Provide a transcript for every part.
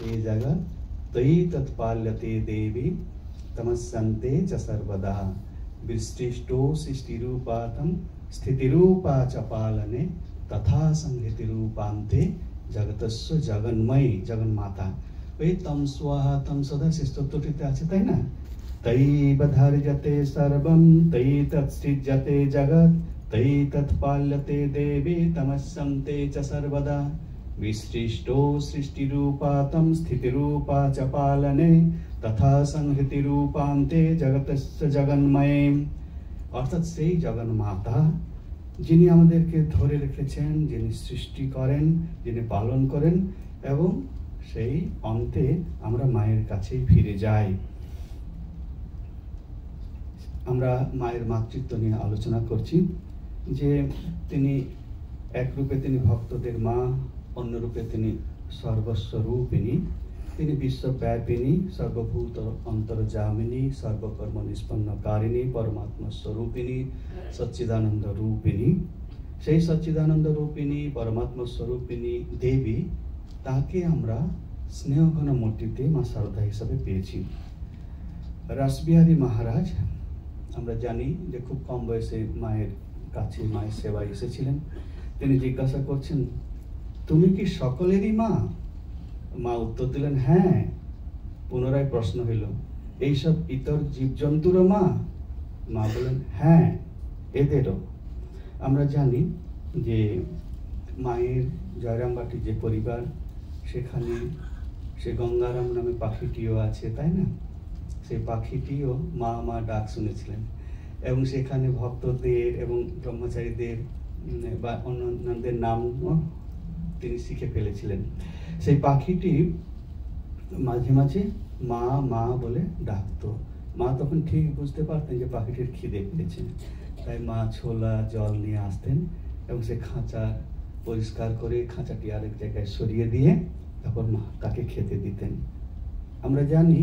ते जगत् तयि तत्पाल्यते देवी तमस्सन्ते च सर्वदा विशिष्टो सृष्टिरूपातं स्थितिरूपा च पालने तथा संहृतिरूपान्ते जगतस्य जगन्मयी जगन्माता। ওই তম স্বাহা তম সদা সে স্তোত্রটিতে আছে, তাই না? তৈব ধার্যতে সর্বম তৈ তৎসৃজ্যতে জগৎ তৈ তৎপাল্যতে দেবী তমস্যন্তে চ সর্বদা विशिष्टो सृष्टिरूपातं स्थितिरूपा च पालने तथा संहृतिरूपान्ते जगतस्य जगन्मये। অর্থাৎ সেই জগন্মাতা যিনি আমাদেরকে ধরে রেখেছেন, যিনি সৃষ্টি করেন, যিনি পালন করেন, এবং সেই অন্তে আমরা মায়ের কাছেই ফিরে যাই। আমরা মায়ের মাতৃত্ব নিয়ে আলোচনা করছি যে তিনি এক রূপে তিনি ভক্তদের মা, অন্য রূপে তিনি সর্বস্বরূপিণী, তিনি বিশ্বব্যাপিনী, সর্বভূত অন্তর্যামিনী, সর্বকর্ম নিষ্পন্নকারিণী, পরমাত্মা স্বরূপিণী, সচ্চিদানন্দ রূপিণী। সেই সচ্চিদানন্দ রূপিণী পরমাত্মা স্বরূপিণী দেবী, তাকে আমরা স্নেহঘন মূর্তিতে মা শারদা হিসাবে পেয়েছি। রাসবিহারী মহারাজ আমরা জানি যে খুব কম বয়সে মায়ের কাছে মায়ের সেবায় এসেছিলেন। তিনি জিজ্ঞাসা করছেন, তুমি কি সকলেরই মা? মা উত্তর দিলেন, হ্যাঁ। পুনরায় প্রশ্ন হইল, এইসব ইতর জীবজন্তুরও মা? মা বলেন, হ্যাঁ, এদেরও। আমরা জানি যে মায়ের জয়রামবাটি যে পরিবার, সেখানে সে গঙ্গারাম নামে পাখিটিও আছে, তাই না? সেই পাখিটিও মা মা ডাক শুনেছিলেন, এবং সেখানে ভক্তদের এবং ব্রহ্মচারীদের বা অন্যদের নামও তিনি শিখে ফেলেছিলেন। সেই পাখিটি মাঝে মাঝে মা মা বলে ডাকতো। মা তখন ঠিক বুঝতে পারতেন যে পাখিটির খিদে পেয়েছে, তাই মা ছোলা জল নিয়ে আসতেন এবং সে খাঁচা পরিষ্কার করে খাঁচাটি আরেক জায়গায় সরিয়ে দিয়ে তারপর মা তাকে খেতে দিতেন। আমরা জানি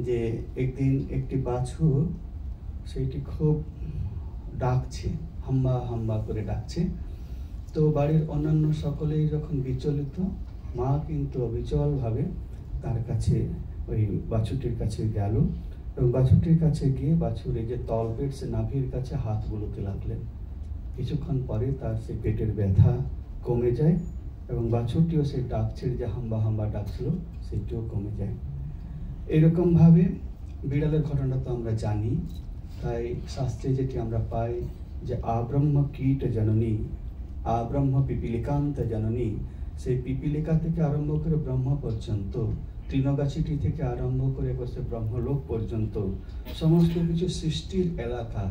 যে একদিন একটি বাছুর সেইটি খুব ডাকছে, হাম্বা হাম্বা করে ডাকছে। তো বাড়ির অন্যান্য সকলেই যখন বিচলিত, মা কিন্তু অবিচলভাবে তার কাছে ওই বাছুরটির কাছে গেল এবং বাছুরটির কাছে গিয়ে বাছুরের যে তলপেট সে নাভির কাছে হাত বুলোতে লাগলেন। কিছুক্ষণ পরে তার সেই পেটের ব্যথা কমে যায় এবং বাছুরটিও সেই ডাক ছেড়ে যে হাম্বা হাম্বা ডাকছিল সেটিও কমে যায়। এরকমভাবে বিড়ালের ঘটনা তো আমরা জানি, তাই শাস্ত্রে যেটি আমরা পাই যে আব্রহ্ম কীট জননী আব্রহ্ম পিপিলিকান্ত জননী, সেই পিপিলিকা থেকে আরম্ভ করে ব্রহ্ম পর্যন্ত, তৃণগাছিটি থেকে আরম্ভ করে বসে ব্রহ্মলোক পর্যন্ত সমস্ত কিছু সৃষ্টির এলাকা,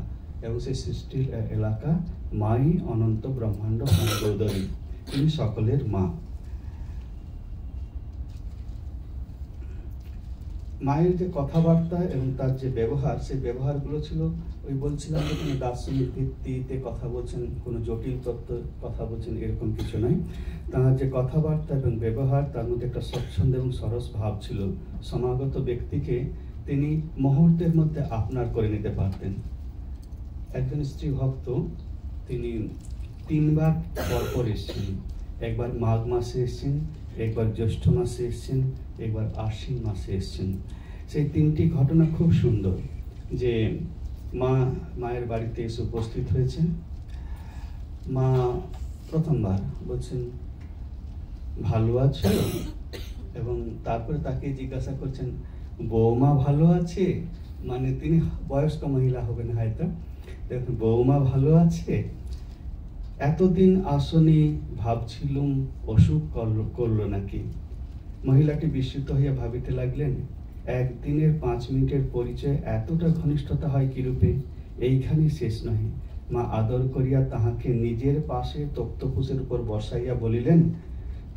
এবং সেই সৃষ্টির এলাকা মাই অনন্ত ব্রহ্মাণ্ড মণ্ডলী, তিনি সকলের মা। মায়ের যে কথাবার্তা এবং তার যে ব্যবহার, সেই ব্যবহারগুলো ছিল ওই বলছিলাম যে কোনো দার্শনিক ভিত্তিতে কথা বলছেন, কোনো জটিল তত্ত্ব কথা বলছেন, এরকম কিছু নয়। তার যে কথাবার্তা এবং ব্যবহার, তার মধ্যে একটা স্বচ্ছন্দ এবং সরস ভাব ছিল। সমাগত ব্যক্তিকে তিনি মুহূর্তের মধ্যে আপনার করে নিতে পারতেন। একজন স্ত্রী ভক্ত, তিনি 3 বার পরপর এসেছেন। একবার মাঘ মাসে এসেছেন, একবার জ্যৈষ্ঠ মাসে এসেছেন, একবার আশ্বিন মাসে এসেছেন। সেই 3টি ঘটনা খুব সুন্দর যে মায়ের বাড়িতে এসে উপস্থিত হয়েছে। মা প্রথমবার বলছেন, ভালো আছো? এবং তারপরে তাকে জিজ্ঞাসা করছেন, বৌমা ভালো আছে? মানে তিনি বয়স্ক মহিলা হবেন হয়তো। দেখুন, বৌমা ভালো আছে? এতদিন আসনি, ভাবছিলুম অসুখ করলো নাকি। মহিলাটি বিস্মিত হইয়া ভাবিতে লাগলেন, একদিনের 5 মিনিটের পরিচয় এতটা ঘনিষ্ঠতা হয় কিরূপে, এইখানে শেষ নহে। মা আদর করিয়া তাহাকে নিজের পাশে তক্তপোষের উপর বসাইয়া বলিলেন,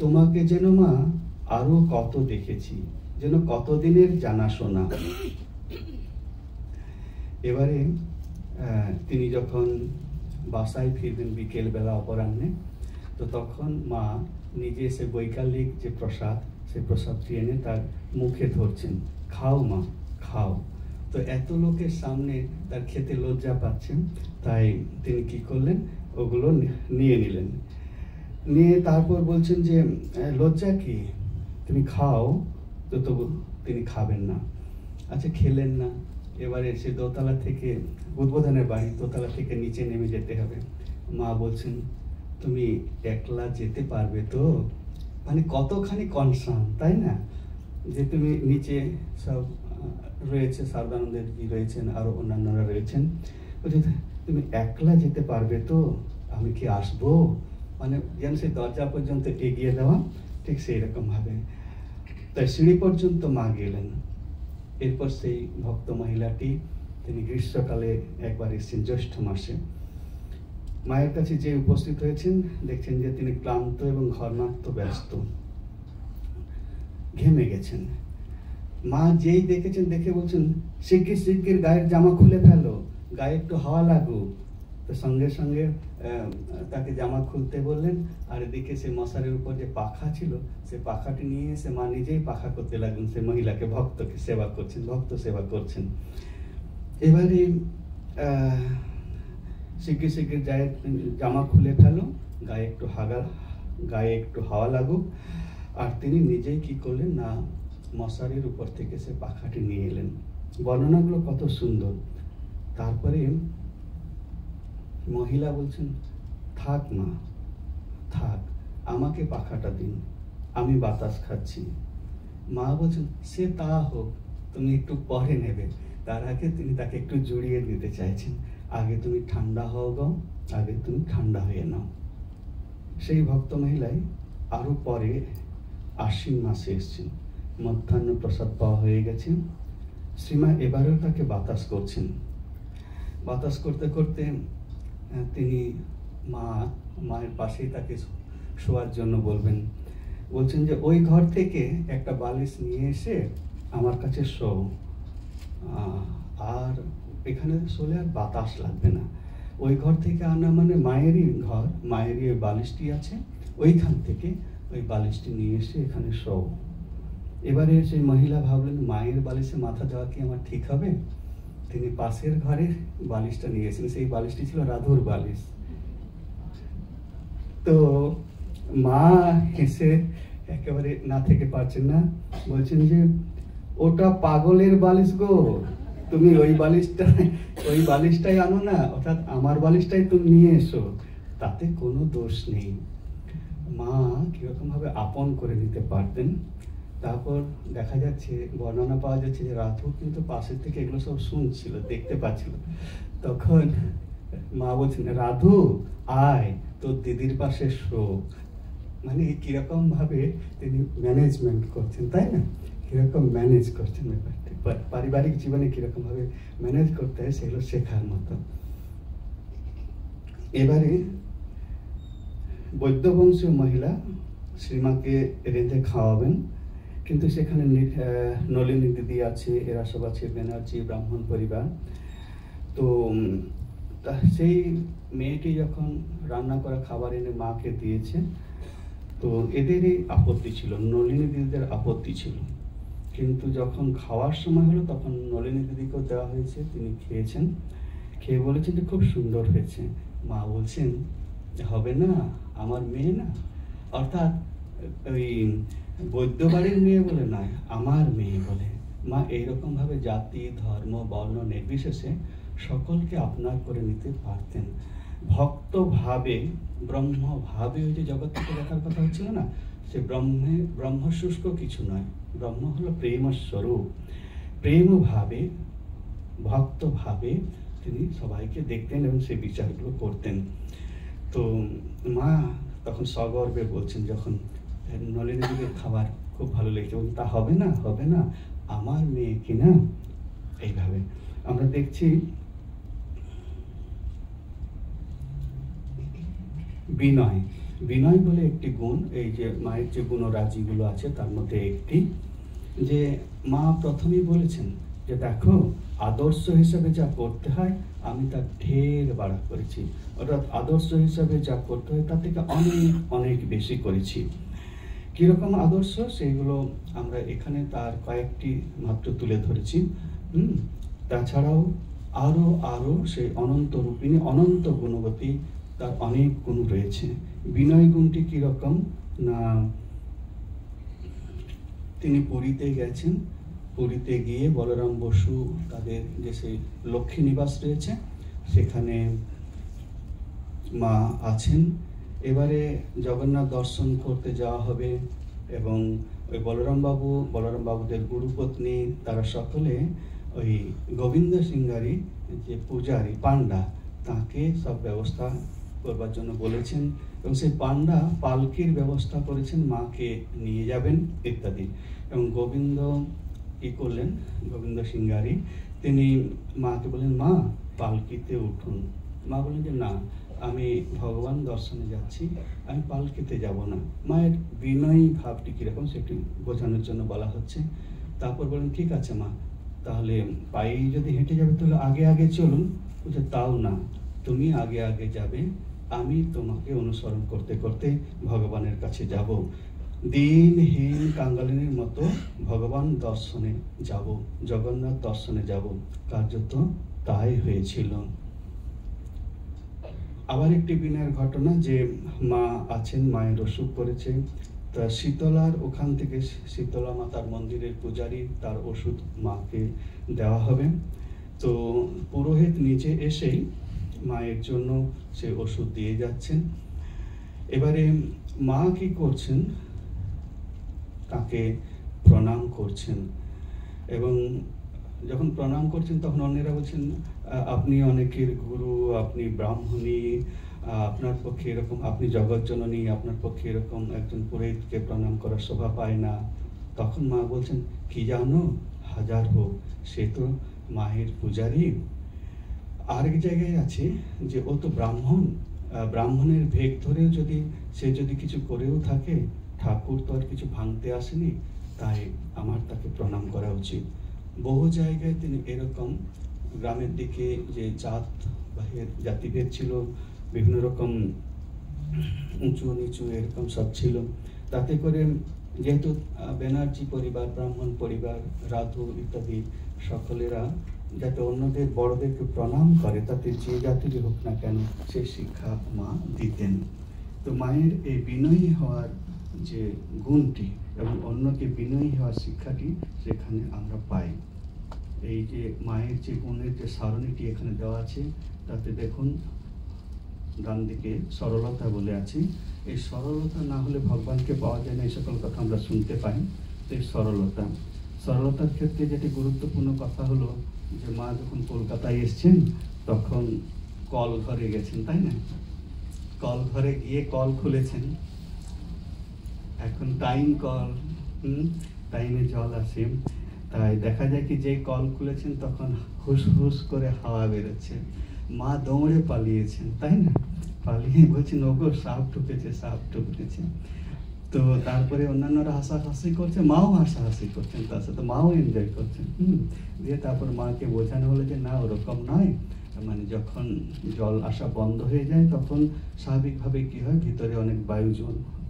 তোমাকে যেন মা আরো কত দেখেছি, যেন কতদিনের জানাশোনা। এবারে তিনি যখন বাসায় ফিরবেন বিকেল বেলা অপরাহ্নে, তো তখন মা নিজে সে বৈকালিক যে প্রসাদ, সেই প্রসাদটি এনে তার মুখে ধরছেন, খাও মা খাও। তো এত লোকের সামনে তার খেতে লজ্জা পাচ্ছেন, তাই তিনি কি করলেন, ওগুলো নিয়ে নিলেন। নিয়ে তারপর বলছেন যে লজ্জা কি? তুমি খাও, তো তবু তিনি খাবেন না। আচ্ছা, খেলেন না। এবারে সে দোতলা থেকে, উদ্বোধনের বাড়ি, দোতলা থেকে নিচে নেমে যেতে হবে। মা বলছেন, তুমি একলা যেতে পারবে তো? মানে কতখানি কনসার্ন, তাই না? যে তুমি নিচে সব রয়েছে, সারদানন্দেরজি রয়েছেন, আরো অন্যান্যরা রয়েছেন, বলছে তুমি একলা যেতে পারবে তো? আমি কি আসবো? মানে যেন সেই দরজা পর্যন্ত এগিয়ে দেওয়া, ঠিক সেই রকম ভাবে। তাই সিঁড়ি পর্যন্ত মা গেলেন। এরপর সেই ভক্ত মহিলাটি, তিনি গ্রীষ্মকালে একবার এসেছেন, জ্যৈষ্ঠ মাসে। মায়ের কাছে যে উপস্থিত হয়েছেন, দেখছেন যে তিনি ক্লান্ত এবং ঘর্মাক্ত, ব্যস্ত, ঘেমে গেছেন। মা যেই দেখেছেন, দেখে বলছেন, শিগগির শিগগির গায়ের জামা খুলে ফেলো, গায়ে একটু হাওয়া লাগুক। তো সঙ্গে সঙ্গে তাকে জামা খুলতে বললেন। আর এদিকে সে মশারির উপর যে পাখা ছিল, সে পাখাটি নিয়ে এসে মা নিজেই পাখা করতে লাগলেন। সে মহিলাকে, ভক্তকে সেবা করছেন, ভক্ত সেবা করছেন। এবারে শিগগির শিগগির জামা খুলে ফেলো, গায়ে একটু হাওয়া লাগুক। আর তিনি নিজেই কি করলেন না, মশারির উপর থেকে সে পাখাটি নিয়ে এলেন। বর্ণনাগুলো কত সুন্দর। তারপরে মহিলা বলছেন, থাক মা, থাক, আমাকে পাখাটা দিন, আমি বাতাস খাচ্ছি। মা বলছেন, সে তা হোক, তুমি একটু পরে নেবে। তার আগে তিনি তাকে একটু জড়িয়ে নিতে চাইছেন। আগে তুমি ঠান্ডা হও গো, আগে তুমি ঠান্ডা হয়ে নাও। সেই ভক্ত মহিলাই আরো পরে আশ্বিন মাসে এসছেন, মধ্যাহ্ন প্রসাদ পাওয়া হয়ে গেছে। শ্রীমা এবারেও তাকে বাতাস করছেন। বাতাস করতে করতে তিনি মায়ের পাশেই তাকে শোয়ার জন্য বলছেন যে ওই ঘর থেকে একটা বালিশ নিয়ে এসে আমার কাছে শো, আর এখানে শোলে আর বাতাস লাগবে না। ওই ঘর থেকে আনা মানে মায়েরই ঘর, মায়েরই ওই বালিশটি আছে, ওইখান থেকে ওই বালিশটি নিয়ে এসে এখানে শো। এবারে সেই মহিলা ভাবলেন, মায়ের বালিশে মাথা দেওয়া কি আমার ঠিক হবে? তিনি পাশের ঘরের বালিশটা নিয়ে এসেছেন। সেই বালিশটি ছিল রাধুর বালিশ। তো মা হেসে একেবারে না থেকে পারছেন না, বলছেন যে ওটা পাগলের বালিশ গো, তুমি ওই বালিশটাই আনো না, অর্থাৎ আমার বালিশটাই তুমি নিয়ে এসো, তাতে কোনো দোষ নেই। মা কিরকম ভাবে আপন করে নিতে পারতেন। তারপর দেখা যাচ্ছে, বর্ণনা পাওয়া যাচ্ছে যে রাধু কিন্তু পাশের থেকে এগুলো সব শুনছিল, দেখতে পাচ্ছিল। তখন মা বলছেন, রাধু আয়, তোর দিদির পাশে শো। মানে কিরকম ভাবে তিনি ম্যানেজমেন্ট করছেন, তাই না? কিরকম ম্যানেজ করছেন ব্যাপারটি, পারিবারিক জীবনে কিরকম ভাবে ম্যানেজ করতে হয় সেগুলো শেখার মতো। এবারে বৈদ্যবংশীয় মহিলা শ্রীমাকে রেঁধে খাওয়াবেন, কিন্তু সেখানে নলিনী দিদি আছে, এরা সব আছে, ব্যানার্জি ব্রাহ্মণ পরিবার। তো সেই মেয়েটি যখন রান্না করা খাবার এনে মাকে দিয়েছে, তো এদেরই আপত্তি ছিল, নলিনী দিদিদের আপত্তি ছিল। কিন্তু যখন খাওয়ার সময় হলো, তখন নলিনী দিদিকেও দেওয়া হয়েছে, তিনি খেয়েছেন। খেয়ে বলেছেন যে খুব সুন্দর হয়েছে। মা বলছেন, হবে না, আমার মেয়ে না, অর্থাৎ ওই বৈদ্য বাড়ির মেয়ে বলে নয়, আমার মেয়ে বলে। মা এইরকম ভাবে জাতি, ধর্ম, বর্ণ নির্বিশেষে সকলকে আপনার করে নিতে পারতেন। ভক্ত ভাবে, ব্রহ্ম ভাবে, ওই যে জগৎ থেকে দেখার কথা হচ্ছিল না, সে ব্রহ্ম শুষ্ক কিছু নয়, ব্রহ্ম হলো প্রেম স্বরূপ। প্রেম ভাবে, ভক্ত ভাবে তিনি সবাইকে দেখতেন এবং সেই বিচারগুলো করতেন। তো মা তখন সগর্বে বলছেন, যখন নলিনী দিদির খাবার খুব ভালো লেগেছে, তা হবে না, হবে না, আমার মেয়ে কিনা। এইভাবে আমরা দেখছি বিনয় বলে একটি গুণ, এই যে মায়ের যে গুণরাজিগুলো আছে তার মধ্যে একটি, যে মা প্রথমেই বলেছেন যে দেখো, আদর্শ হিসাবে যা করতে হয় আমি তা ঢের বাড়া করেছি, অর্থাৎ আদর্শ হিসাবে যা করতে হয় তার থেকে অনেক অনেক বেশি করেছি। কিরকম আদর্শ, সেইগুলো আমরা এখানে তার কয়েকটি মাত্র তুলে ধরেছি। তাছাড়াও আরো আরো সেই অনন্ত রূপিণী, অনন্ত গুণবতী, তার অনেক গুণ রয়েছে। বিনয় গুণটি কিরকম না, তিনি পুরীতে গেছেন। পুরীতে গিয়ে বলরাম বসু তাদের যে সেই লক্ষ্মী নিবাস রয়েছে সেখানে মা আছেন। এবারে জগন্নাথ দর্শন করতে যাওয়া হবে এবং ওই বলরাম বাবুদের গুরুপত্নী তারা সকলে ওই গোবিন্দ সিংহারি যে পূজারী পান্ডা তাকে সব ব্যবস্থা করবার জন্য বলেছেন এবং সেই পান্ডা পালকির ব্যবস্থা করেছেন, মাকে নিয়ে যাবেন ইত্যাদি। এবং গোবিন্দ কি করলেন, গোবিন্দ সিংহারি তিনি মাকে বললেন, মা পালকিতে উঠুন। মা বললেন যে না, আমি ভগবান দর্শনে যাচ্ছি, আমি পালকিতে যাব না। মায়ের বিনয়ী ভাবটি কীরকম সেটি বোঝানোর জন্য বলা হচ্ছে। তারপর বললেন ঠিক আছে মা, তাহলে পায়েই যদি হেঁটে যাবে তাহলে আগে আগে চলুন। বলছে তাও না, তুমি আগে আগে যাবে, আমি তোমাকে অনুসরণ করতে করতে ভগবানের কাছে যাব। দিনহীন কাঙ্গালিনীর মতো ভগবান দর্শনে যাব, জগন্নাথ দর্শনে যাব। কার্যত তাই হয়েছিল। আবার একটি বিনয়ের ঘটনা, যে মা আছেন, মায়ের অসুখ করেছে, তা শীতলার ওখান থেকে শীতলা মাতার মন্দিরের পূজারী তার ওষুধ মাকে দেওয়া হবে। তো পুরোহিত নিচে এসেই মায়ের জন্য সে ওষুধ দিয়ে যাচ্ছেন। এবারে মা কি করছেন, তাকে প্রণাম করছেন এবং যখন প্রণাম করছেন তখন অন্যেরা বলছেন আপনি অনেকের গুরু, আপনি ব্রাহ্মণী, আপনার পক্ষে এরকম, আপনি জগৎজননী, আপনার পক্ষে এরকম একজন পুরোহিতকে প্রণাম করার শোভা পায় না। তখন মা বলছেন কি জানো, হাজার হোক, সে তো মায়ের পূজারী। আরেক জায়গায় আছে যে ও তো ব্রাহ্মণ, ব্রাহ্মণের ভেগ ধরেও যদি সে যদি কিছু করেও থাকে, ঠাকুর তো আর কিছু ভাঙতে আসেনি, তাই আমার তাকে প্রণাম করা উচিত। বহু জায়গায় তিনি এরকম, গ্রামের দিকে যে জাতিভেদ ছিল, বিভিন্ন রকম উঁচু নিচু এরকম সব ছিল, তাতে করে যেহেতু ব্যানার্জি পরিবার, ব্রাহ্মণ পরিবার, রাধু ইত্যাদি সকলেরা যাতে অন্যদের বড়দেরকে প্রণাম করে, তাতে যে জাতিরই হোক না কেন, সেই শিক্ষা মা দিতেন। তো মায়ের এই বিনয়ী হওয়ার যে গুণটি এবং অন্যকে বিনয়ী হওয়ার শিক্ষাটি সেখানে আমরা পাই। এই যে মায়ের যে গুণের যে সারণীটি এখানে দেওয়া আছে, তাতে দেখুন ডান দিকে সরলতা বলে আছে। এই সরলতা না হলে ভগবানকে পাওয়া যায় না, এই সকল কথা আমরা শুনতে পাই। তো এই সরলতার ক্ষেত্রে যেটি গুরুত্বপূর্ণ কথা হলো যে মা যখন কলকাতায় এসছেন তখন কল ঘরে গেছেন, তাই না? কল ঘরে গিয়ে কল খুলেছেন, এখন টাইম কল, টাইমে জল আসে, তাই দেখা যায় কি যে কল খুলেছেন তখন হুস হুস করে হাওয়া বেরোচ্ছে। মা দৌড়ে পালিয়েছেন, তাই না? পালিয়ে বলছেন ওগো সাপ ঢুকেছে। তো তারপরে অন্যান্যরা হাসাহাসি করছে, মাও হাসাহাসি করছেন, তার সাথে মাও এনজয় করছেন। দিয়ে তারপর মাকে বোঝানো হলো যে না, ওরকম নয়, মানে যখন জল আসা বন্ধ হয়ে যায় তখন স্বাভাবিকভাবে কি হয়, ভিতরে অনেক বায়ু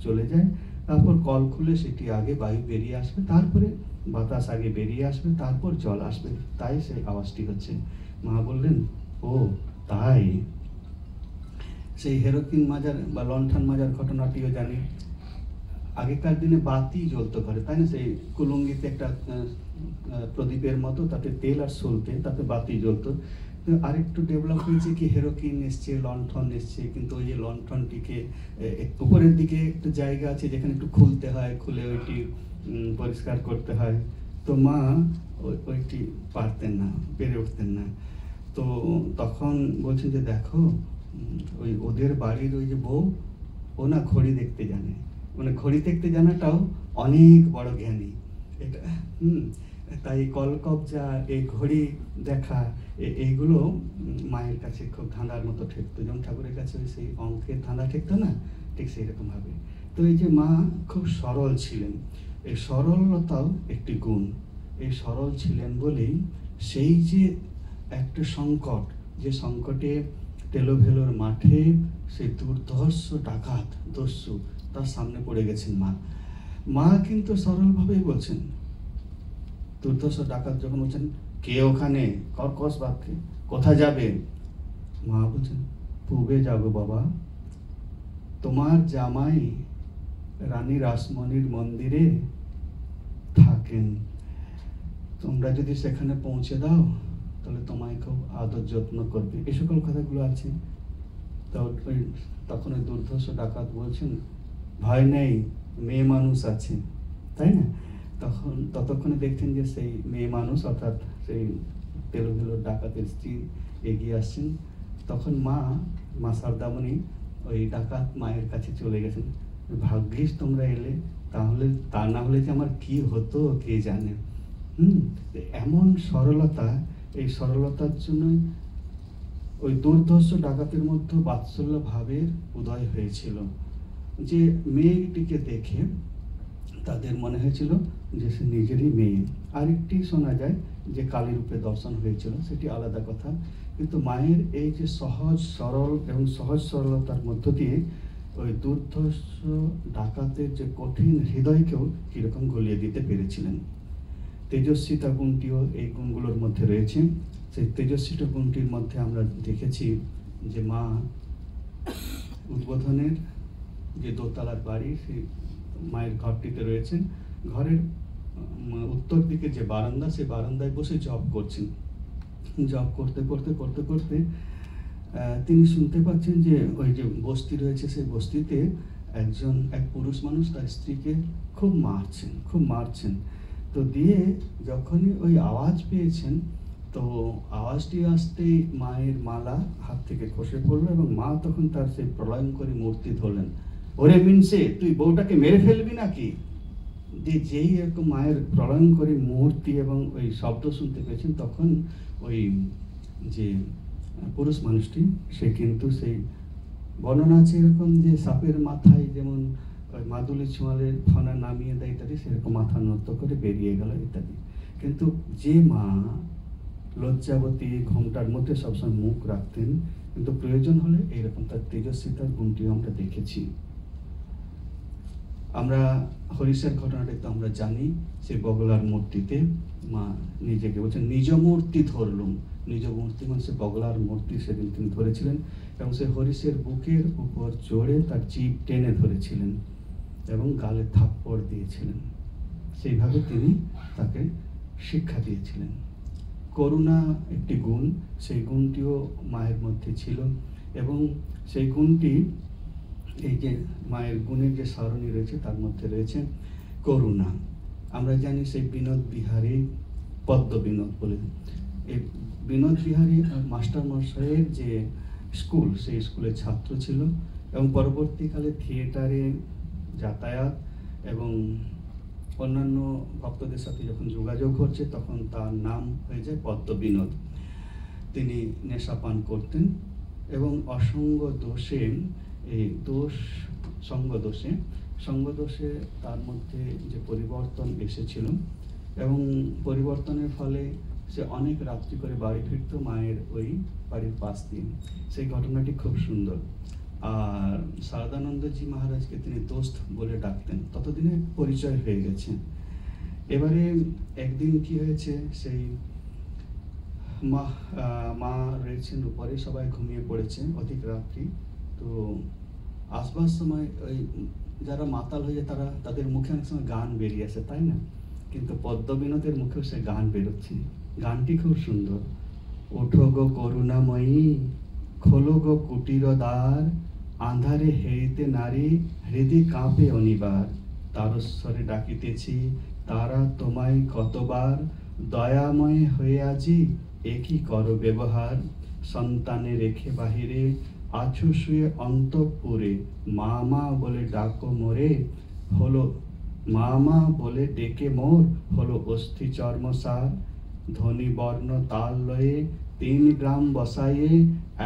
চলে যায়, তারপর কল খুলে সেটি আগে বায়ু বেরিয়ে আসবে, তারপরে বাতাস আগে বেরিয়ে আসবে, তারপর জল আসবে, তাই সেই আওয়াজটি হচ্ছে। মা বললেন ও তাই। সেই হেরোকিন মাজার বা লণ্ঠন মাজার ঘটনাটিও জানি। আগেকার দিনে বাতি জ্বলতো ঘরে, তাই না? সেই কুলুঙ্গিতে একটা প্রদীপের মতো, তাতে তেল আর সলতে, তাতে বাতি জ্বলতো। আরেকটু ডেভেলপ হয়েছে কি, হেরোকিন এসছে, লণ্ঠন এসছে, কিন্তু ওই যে লণ্ঠনটিকে উপরের দিকে একটু জায়গা আছে যেখানে একটু খুলতে হয়, খুলে ওইটি পরিষ্কার করতে হয়। তো মা ওইটি পারতেন না, পেরে উঠতেন না। তো তখন বলছেন যে দেখো, ওই ওদের বাড়ির ওই যে বউ, ও না ঘড়ি দেখতে জানে, মানে ঘড়ি দেখতে জানাটাও অনেক বড় জ্ঞানী এটা। তাই কলকবজা, এই ঘড়ি দেখা, এইগুলো মায়ের কাছে খুব ধাঁধার মতো ঠেকতো, যেমন ঠাকুরের কাছে সেই অঙ্কের ধাঁধা ঠেকতো না, ঠিক সেরকম ভাবে। তো এই যে মা খুব সরল ছিলেন, এই সরলতাও একটি গুণ। এই সরল ছিলেন বলেই সেই যে একটা সংকট, যে সংকটে টেলোভেলোর মাঠে সেই দুর্ধর্ষ ডাকাত দস্যু তার সামনে পড়ে গেছেন মা কিন্তু সরলভাবেই বলছেন, দুর্ধর্ষ ডাকাত যখন বলছেন কে ওখানে, কর্কশ বাক্যে, কোথায় যাবে? মা বলছেন পূবে যাবো বাবা, তোমার জামাই রানী রাসমণির মন্দিরে থাকেন। তোমরা যদি সেখানে পৌঁছে দাও তাহলে তোমায় খুব আদর যত্ন করবে, এই সকল কথাগুলো আছে। তখন ওই দুর্ধর্ষ ডাকাত বলছেন, ভয় নেই, মেয়ে মানুষ আছে, তাই না? ততক্ষণে দেখছেন যে সেই মেয়ে মানুষ অর্থাৎ সেই তেলুগুলো ডাকাতের স্ত্রী এগিয়ে আসছেন। তখন মা সারদামণি ওই ডাকাত মায়ের কাছে চলে গেছেন, ভাগ্যিস তোমরা এলে, তাহলে তা না হলে যে আমার কি হতো কে জানে। এমন সরলতা, এই সরলতার জন্যই ওই দুর্ধর্ষ ডাকাতের মধ্যে বাৎসল্য ভাবের উদয় হয়েছিল, যে মেয়েটিকে দেখে তাদের মনে হয়েছিল যে সে নিজেরই মেয়ে। আরেকটি শোনা যায় যে কালী রূপে দর্শন হয়েছিল, সেটি আলাদা কথা। কিন্তু মায়ের এই যে সহজ সরল এবং সহজ সরলতার মধ্য দিয়ে ওই দুর্ধর্ষ ডাকাতের যে কঠিন হৃদয়কেও কিরকম গলিয়ে দিতে পেরেছিলেন। তেজস্বিতা গুণটিও এই গুণগুলোর মধ্যে রয়েছে। সেই তেজস্বিতা গুণটির মধ্যে আমরা দেখেছি যে মা উদ্বোধনের যে দোতলার বাড়ি, সেই মায়ের ঘরটিতে রয়েছেন। ঘরের উত্তর দিকে যে বারান্দা, সেই বারান্দায় বসে জপ করছেন। জপ করতে করতে করতে করতে তিনি শুনতে পাচ্ছেন যে ওই যে বস্তি রয়েছে, সেই বস্তিতে এক পুরুষ মানুষ তার স্ত্রীকে খুব মারছেন। তো দিয়ে যখনই ওই আওয়াজ পেয়েছেন, তো আওয়াজটি আসতেই মায়ের মালা হাত থেকে খসে পড়লো এবং মা তখন তার সেই প্রলয়ঙ্করী মূর্তি ধরলেন। ওরে মিনসে, তুই বউটাকে মেরে ফেলবি নাকি? যেই এরকম মায়ের প্রলয়ঙ্করী মূর্তি এবং ওই শব্দ শুনতে পেয়েছেন, তখন ওই যে পুরুষ মানুষটি, সে কিন্তু সেই বর্ণনা আছে এরকম যে সাপের মাথায় যেমন ওই মাদুলি ছোঁয়ালের ফনা নামিয়ে দেয় ইত্যাদি, সেরকম মাথা নত করে বেরিয়ে গেল ইত্যাদি। কিন্তু যে মা লজ্জাবতী, ঘোমটার মধ্যে সবসময় মুখ রাখতেন, কিন্তু প্রয়োজন হলে এইরকম তার তেজস্বিতার গুণটিও আমরা দেখেছি। আমরা হরিশের ঘটনাটা তো আমরা জানি, সে বগলার মূর্তিতে মা নিজেকে বলছেন নিজ মূর্তি ধরলুম। নিজ মূর্তি মানে সে বগলার মূর্তি সেদিন তিনি ধরেছিলেন এবং সে হরিশের বুকের উপর চড়ে তার জিভ টেনে ধরেছিলেন এবং গালে থাপ্পড় দিয়েছিলেন। সেইভাবে তিনি তাকে শিক্ষা দিয়েছিলেন। করুণা একটি গুণ, সেই গুণটিও মায়ের মধ্যে ছিল এবং সেই গুণটি, এই যে মায়ের গুণের যে সারণী রয়েছে তার মধ্যে রয়েছে করুণা। আমরা জানি সেই বিনোদ বিহারী, পদ্ম বিনোদ বলে, এই বিনোদ বিহারী মাস্টার মশাইয়ের যে স্কুল, সেই স্কুলের ছাত্র ছিল এবং পরবর্তীকালে থিয়েটারে যাতায়াত এবং অন্যান্য ভক্তদের সাথে যখন যোগাযোগ হচ্ছে, তখন তার নাম হয়ে যায় পদ্ম বিনোদ। তিনি নেশাপান করতেন এবং অসঙ্গ দোষে, এই সঙ্গদোষে তার মধ্যে যে পরিবর্তন এসেছিল এবং পরিবর্তনের ফলে সে অনেক রাত্রি করে বাড়ি ফিরত মায়ের ওই বাড়ির পাশ দিয়ে। সেই ঘটনাটি খুব সুন্দর। আর শারদানন্দজি মহারাজকে তিনি দোস্ত বলে ডাকতেন, ততদিনে পরিচয় হয়ে গেছে। এবারে একদিন কি হয়েছে, সেই মা রয়েছেন উপরে, সবাই ঘুমিয়ে পড়েছে, অধিক রাত্রি। তো আসবার সময় ওই যারা মাতাল হয়ে যায় তাদের মুখে অনেক সময় গান বেরিয়ে আসে, তাই না? কিন্তু পদ্ম বিনোদের মুখেও সে গান বেরোচ্ছে। গানটি খুব সুন্দর। ওঠো গো করুণাময়ী, খোলো গো কুটির দ্বার, আঁধারে হেরিতে নারী, হৃদি কাঁপে অনিবার। তারস্বরে ডাকিতেছি তারা তোমায় কতবার, দয়াময় হয়ে আজি একই করো ব্যবহার। সন্তানে রেখে বাহিরে, আছো শুয়ে অন্তঃপুরে, মা মা বলে ডাকো মোরে, হলো মা মা বলে ডেকে মোর, হলো অস্থি চর্মসার। ধ্বনি বর্ণ তাল লয়ে 3 গ্রাম বসাইয়ে,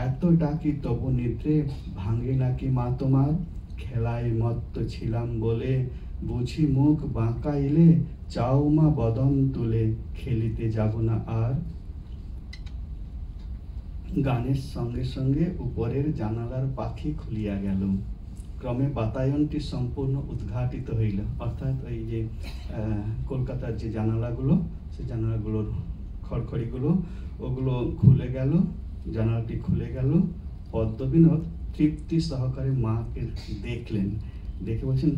এত ডাকি তবু নিদ্রে ভাঙে নাকি মা তোমার। খেলায় মত্ত ছিলাম বলে বুঝি মুখ বাঁকাইলে, চাও মা বদন তুলে খেলিতে যাব না আর। গানের সঙ্গে সঙ্গে উপরের জানালার পাখি খুলিয়া গেল, ক্রমে বাতায়নটি সম্পূর্ণ উদ্ঘাটিত হইল। অর্থাৎ ওই যে কলকাতার যে জানালাগুলো, সেই জানালাগুলোর খড়খড়িগুলো ওগুলো খুলে গেল, জানালাটি খুলে গেল। পদ্ম বিনোদ তৃপ্তি সহকারে মাকে দেখলেন, দেখে বলছেন,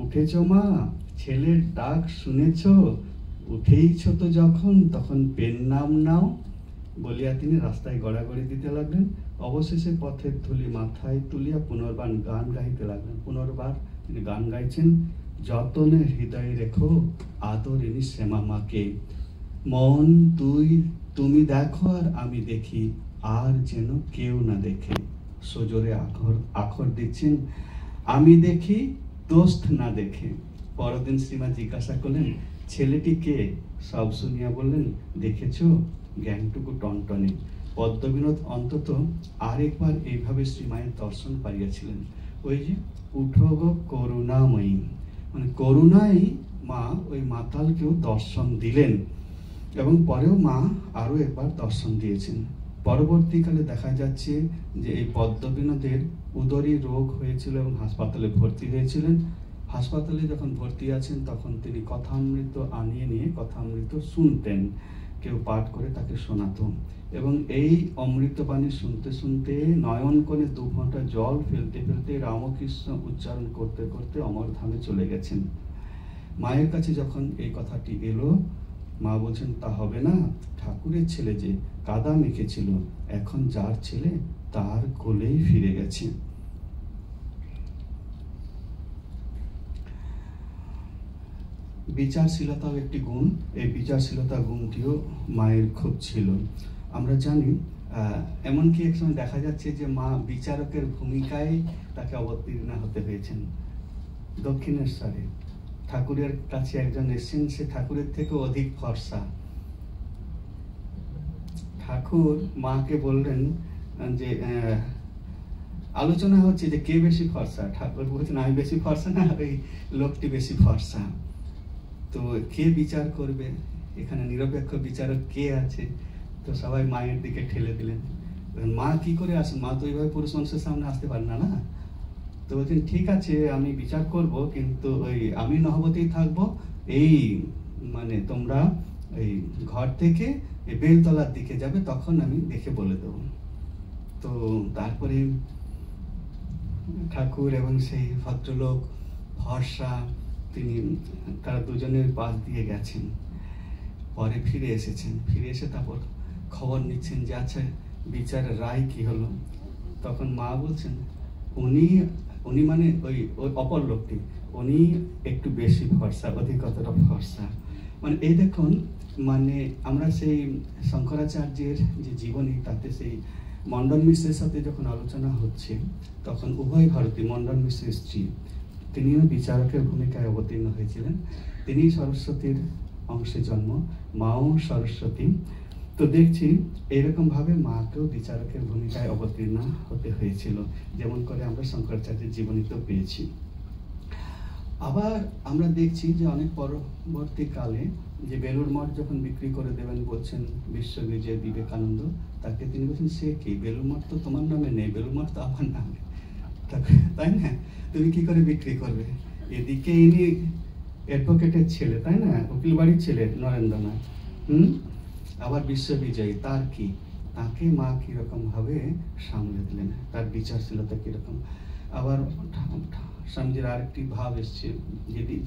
উঠেছ মা, ছেলের ডাক শুনেছ, উঠেইছ তো যখন, তখন পেন নাম নাও বলিয়া তিনি রাস্তায় গড়াগড়ি দিতে লাগলেন। অবশেষে পথের ধুলি মাথায় তুলিয়া পুনর্বার গান গাইতে লাগলেন। পুনর্বার তিনি গান গাইছেন, যতনে হৃদয়ে রেখো আদরিনী শ্যামা মাকে, মন তুমি দেখো আর আমি দেখি, আর যেন কেউ না দেখে। সজোরে আখর দিচ্ছেন, আমি দেখি দোস্ত না দেখে। পরদিন শ্রীমা জিজ্ঞাসা করলেন, ছেলেটি কে? সব শুনিয়া বললেন, দেখেছো জ্ঞানটুকু টনটনে। পদ্মবিনোদ অন্তত আরেকবার এইভাবে শ্রীমায়ের দর্শন পাইয়াছিলেন, ওই যে উঠো গো করুণাময়ী, মানে করুণাই মা ওই মাতালকেও দর্শন দিলেন, এবং পরেও মা আরো একবার দর্শন দিয়েছেন। পরবর্তীকালে দেখা যাচ্ছে যে এই পদ্মবিনোদের উদরী রোগ হয়েছিল এবং হাসপাতালে ভর্তি হয়েছিলেন। হাসপাতালে যখন ভর্তি আছেন তখন তিনি কথামৃত আনিয়ে নিয়ে কথামৃত শুনতেন, কেউ পাঠ করে তাকে শোনাতো, এবং এই অমৃতবাণী শুনতে শুনতে নয়ন কোণে 2 ঘন্টা জল ফেলতে ফেলতে রামকৃষ্ণ উচ্চারণ করতে করতে অমরধামে চলে গেছেন। মায়ের কাছে যখন এই কথাটি এলো, মা বলছেন, তা হবে না, ঠাকুরের ছেলে যে কাদা মেখেছিল, এখন যার ছেলে তার কোলেই ফিরে গেছে। বিচারশীলতাও একটি গুণ, এই বিচারশীলতা গুণটিও মায়ের খুব ছিল। আমরা জানি এমনকি এক সময় দেখা যাচ্ছে যে মা বিচারকের ভূমিকায় তাকে অবতীর্ণ হতে হয়েছেন। দক্ষিণেশ্বরে ঠাকুরের কাছে একজন এসেছেন, সে ঠাকুরের থেকে অধিক ফর্সা। ঠাকুর মাকে বললেন যে আলোচনা হচ্ছে যে কে বেশি ফর্সা। ঠাকুর বলছেন, আমি বেশি ফর্সা না, ওই লোকটি বেশি ফর্সা। তো কে বিচার করবে, এখানে নিরপেক্ষ বিচারক কে আছে? তো সবাই মায়ের দিকে ঠেলে দিলেন। মা কি করে আসেন? মা তো এইভাবে পুরুষ মানুষের সামনে আসতে পারেন না, না? তো বলছেন, ঠিক আছে আমি বিচার করব, কিন্তু ওই আমি নহবতেই থাকবো, এই মানে তোমরা এই ঘর থেকে বেলতলার দিকে যাবে, তখন আমি দেখে বলে দেবো। তো তারপরে ঠাকুর এবং সেই ভদ্রলোক ভরসা, তিনি তারা দুজনের পাশ দিয়ে গেছেন, পরে ফিরে এসেছেন। ফিরে এসে তারপর খবর নিচ্ছেন যে আচ্ছা বিচারের রায় কি হলো। তখন মা বলছেন, উনি মানে ওই অপর লোকটি, উনি একটু বেশি ভরসা, অধিকতর ভরসা। মানে এই দেখুন, মানে আমরা সেই শঙ্করাচার্যের যে জীবনী, তাতে সেই মন্ডন মিশ্রের সাথে যখন আলোচনা হচ্ছে, তখন উভয় ভারতী, মন্ডন মিশ্রের স্ত্রী, তিনিও বিচারকের ভূমিকায় অবতীর্ণ হয়েছিলেন। তিনি সরস্বতীর অংশে জন্ম, মাও সরস্বতী। তো দেখছি এরকম ভাবে মাকেও বিচারকের ভূমিকায় অবতীর্ণ হতে হয়েছিল, যেমন করে আমরা শঙ্করাচার্যের জীবনীতেও পেয়েছি। আবার আমরা দেখছি যে অনেক পরবর্তীকালে যে বেলুড় মঠ যখন বিক্রি করে দেবেন বলছেন বিশ্ববিজয় বিবেকানন্দ, তাকে তিনি বলছেন, সে কি, বেলুড় মঠ তো তোমার নামে নেই, বেলুড় মঠ তো আমার নামে, তাই না? তুমি কি করে বিক্রি করবে? এদিকে ইনি অ্যাডভোকেটের ছেলে, তাই না, উকিল বাড়ির ছেলে নরেন্দ্রনাথ, আবার বিশ্ববিজয়ী, তার কি, তাকে মা কিরকম ভাবে সামলে দিলেন, তার বিচারশীলতা কিরকম। আবার স্বামীজির আরেকটি ভাব এসছে,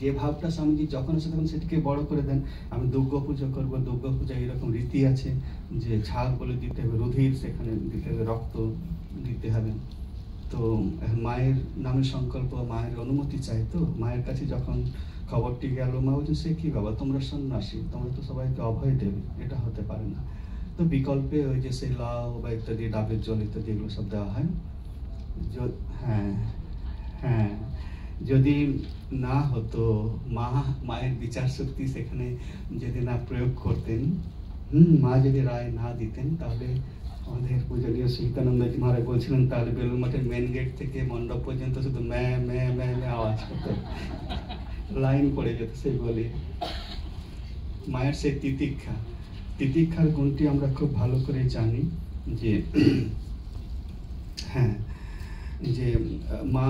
যে ভাবটা স্বামীজি যখন আসে তখন সেটিকে বড় করে দেন। আমি দুর্গা পুজো করবো, দুর্গা পূজা এরকম রীতি আছে যে ছাগ বলে দিতে হবে, রুধির সেখানে দিতে হবে, রক্ত দিতে হবে। তো মায়ের নামে সংকল্প, মায়ের অনুমতি চাই। তো মায়ের কাছে যখন খবরটি গেল, মা বলছেন, সে কি বাবা, তোমরা সন্ন্যাসী, তোমরা তো সবাইকে অভয় দেবে, এটা হতে পারে না। তো বিকল্পে ওই যে সেই লাউ বা ইত্যাদি, ডাবের জল ইত্যাদি এগুলো সব দেওয়া হয়। হ্যাঁ হ্যাঁ, যদি না হতো, মায়ের বিচার শক্তি সেখানে যদি না প্রয়োগ করতেন, মা যদি রায় না দিতেন, তাহলে আমাদের পূজনীয় সীতানন্দজি মহারাজ বলছিলেন, তাহলে বেলুড় মঠের মেন গেট থেকে মণ্ডপ পর্যন্ত শুধু ম্যা ম্যা ম্যা ম্যা আওয়াজ করতো, লাইন পড়ে যেত সেই বলে। মায়ের সেই তিতিক্ষার গুণটি আমরা খুব ভালো করে জানি যে হ্যাঁ, যে মা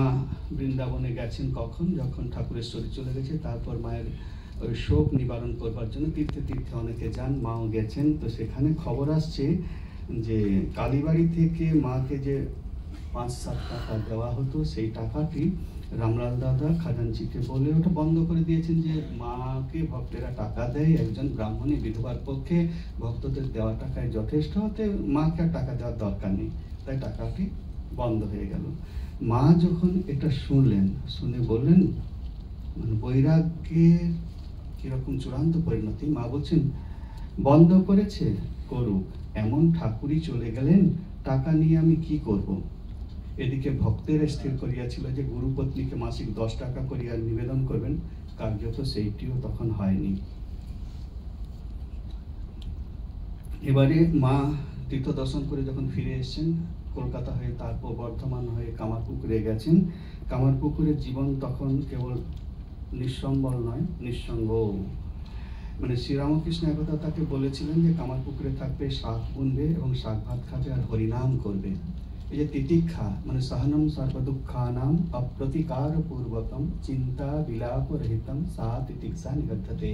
বৃন্দাবনে গেছেন কখন, যখন ঠাকুরের শরীর চলে গেছে, তারপর মায়ের ওই শোক নিবারণ করবার জন্য তীর্থে তীর্থে অনেকে যান, মাও গেছেন। তো সেখানে খবর আসছে যে কালীবাড়ি থেকে মাকে যে 5-7 টাকা দেওয়া হতো, সেই টাকাটি রামলাল দাদা খাজাঞ্চিকে বলে ওটা বন্ধ করে দিয়েছেন যে মাকে ভক্তেরা টাকা দেয়, একজন ব্রাহ্মণী বিধবার পক্ষে ভক্তদের দেওয়া টাকায় যথেষ্ট, হতে মাকে আর টাকা দেওয়ার দরকার নেই, তাই টাকাটি বন্ধ হয়ে গেল। মা যখন এটা শুনলেন, শুনে বললেন, মানে বৈরাগ্যের কিরকম চূড়ান্ত পরিণতি, মা বলছেন বন্ধ করেছে করুক, এমন ঠাকুরই চলে গেলেন, টাকা নিয়ে আমি কি করব। এদিকে ভক্তেরা স্থির করিয়াছিল যে গুরুপত্নীকে মাসিক 10 টাকা করিয়া নিবেদন করবেন, কার্যত সেইটিও তখন হয়নি। এবারে মা তীর্থ দর্শন করে যখন ফিরে এসেছেন কলকাতা হয়ে, তারপর বর্ধমান হয়ে কামারপুকুরে গেছেন। কামারপুকুরের জীবন তখন কেবল নিঃসম্বল নয়, নিঃসঙ্গ। মানে শ্রীরামকৃষ্ণ একথা তাকে বলেছিলেন যে কামারপুকুরে থাকবে, শাক বুনবে এবং শাক ভাত খাবে আর হরিনাম করবে। এই যে তিতিক্ষা, মানে সহনম সর্বদুঃখানাম অপ্রতিকার পূর্বকম চিন্তা বিলাপ রহিতম সা তিতিক্ষা নিবদ্ধতে।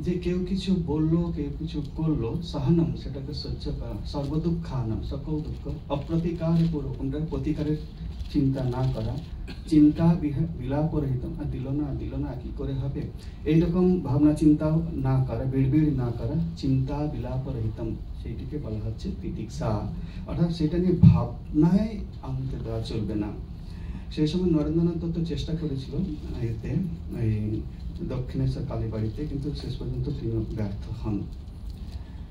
যে কেউ কিছু বললো, কেউ কিছু করলো, সহনম সেটাকে সহ্য করা, সর্বদুঃখানাম সকল দুঃখ, অপ্রতিকার পূর্বকম প্রতিকারের চিন্তা না করা, চিন্তা বিলাপ রহিতম, আর দিল না কি করে হবে, এইরকম ভাবনা চিন্তাও না করা, বিড়বিড় না করা, চিন্তা বিলাপ রহিতম, সেইটিকে বলা হচ্ছে তিতিক্ষা। অর্থাৎ সেটা নিয়ে ভাবনায় আনতে দেওয়া চলবে না। সেই সময় নরেন্দ্রনাথ দত্ত চেষ্টা করেছিল এতে, এই দক্ষিণেশ্বর কালীবাড়িতে, কিন্তু শেষ পর্যন্ত তিনি ব্যর্থ হন।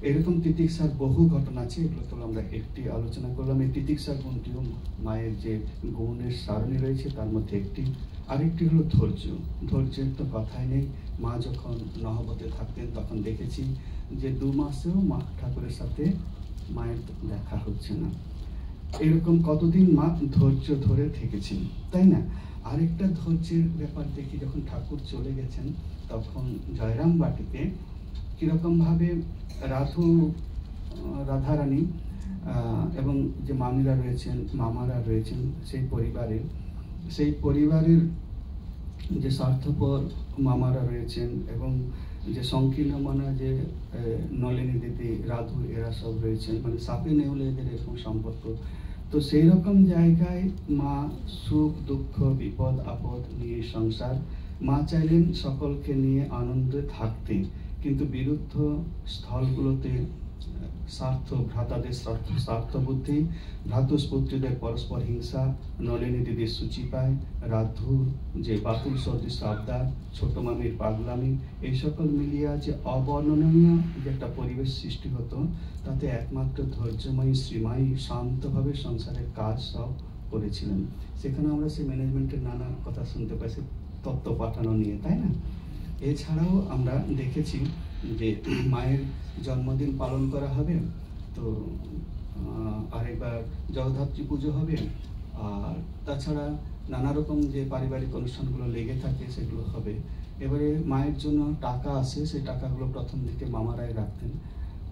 এরকম তিতিক্ষার বহু ঘটনা আছে, এগুলো তো আমরা একটি আলোচনা করলাম। এই তিতিক্ষার গুণটিও মায়ের যে গুণের সারণী রয়েছে তার মধ্যে একটি। আরেকটি হলো ধৈর্য। ধৈর্যের তো কথাই নেই। মা যখন নহবতে থাকতেন তখন দেখেছি যে 2 মাসেও মা ঠাকুরের সাথে মায়ের দেখা হচ্ছে না। এরকম কতদিন মা ধৈর্য ধরে থেকেছেন, তাই না? আরেকটা ধৈর্যের ব্যাপার দেখি, যখন ঠাকুর চলে গেছেন তখন জয়রাম বাটিতে কিরকম ভাবে রাধারানী এবং যে মামিরা রয়েছেন, মামারা রয়েছেন, সেই পরিবারের যে স্বার্থপর মামারা রয়েছেন এবং যে সংকীর্ণ মানা যে নলিনী দিদি, রাধু, এরা সব রয়েছেন, মানে সাপে নেউলে এদের এরকম সম্পর্ক। তো সেই রকম জায়গায় মা সুখ দুঃখ বিপদ আপদ নিয়ে সংসার, মা চাইলেন সকলকে নিয়ে আনন্দে থাকতে, কিন্তু বিরুদ্ধ স্থলগুলোতে স্বার্থ, ভ্রাতাদের স্বার্থ বুদ্ধি, ভ্রাতুষ্পুত্রীদের পরস্পর হিংসা, নলিনী দিদির সূচিপায়, রাধুর যে বাতুল সদৃশ আবদার, ছোট মামির পাগলামি, এই সকল মিলিয়ে যে অবর্ণনীয় যে একটা পরিবেশ সৃষ্টি হতো, তাতে একমাত্র ধৈর্যময়ী শ্রীমাই শান্তভাবে সংসারের কাজ সব করেছিলেন। সেখানে আমরা সেই ম্যানেজমেন্টের নানা কথা শুনতে পাইছি, তত্ত্ব পাঠানো নিয়ে, তাই না? এছাড়াও আমরা দেখেছি যে মায়ের জন্মদিন পালন করা হবে, তো আরেকবার জগদ্ধাত্রী পুজো হবে, আর তাছাড়া নানা রকম যে পারিবারিক অনুষ্ঠানগুলো লেগে থাকে সেগুলো হবে। এবারে মায়ের জন্য টাকা আসে, সেই টাকাগুলো প্রথম দিকে মামারাই রাখতেন।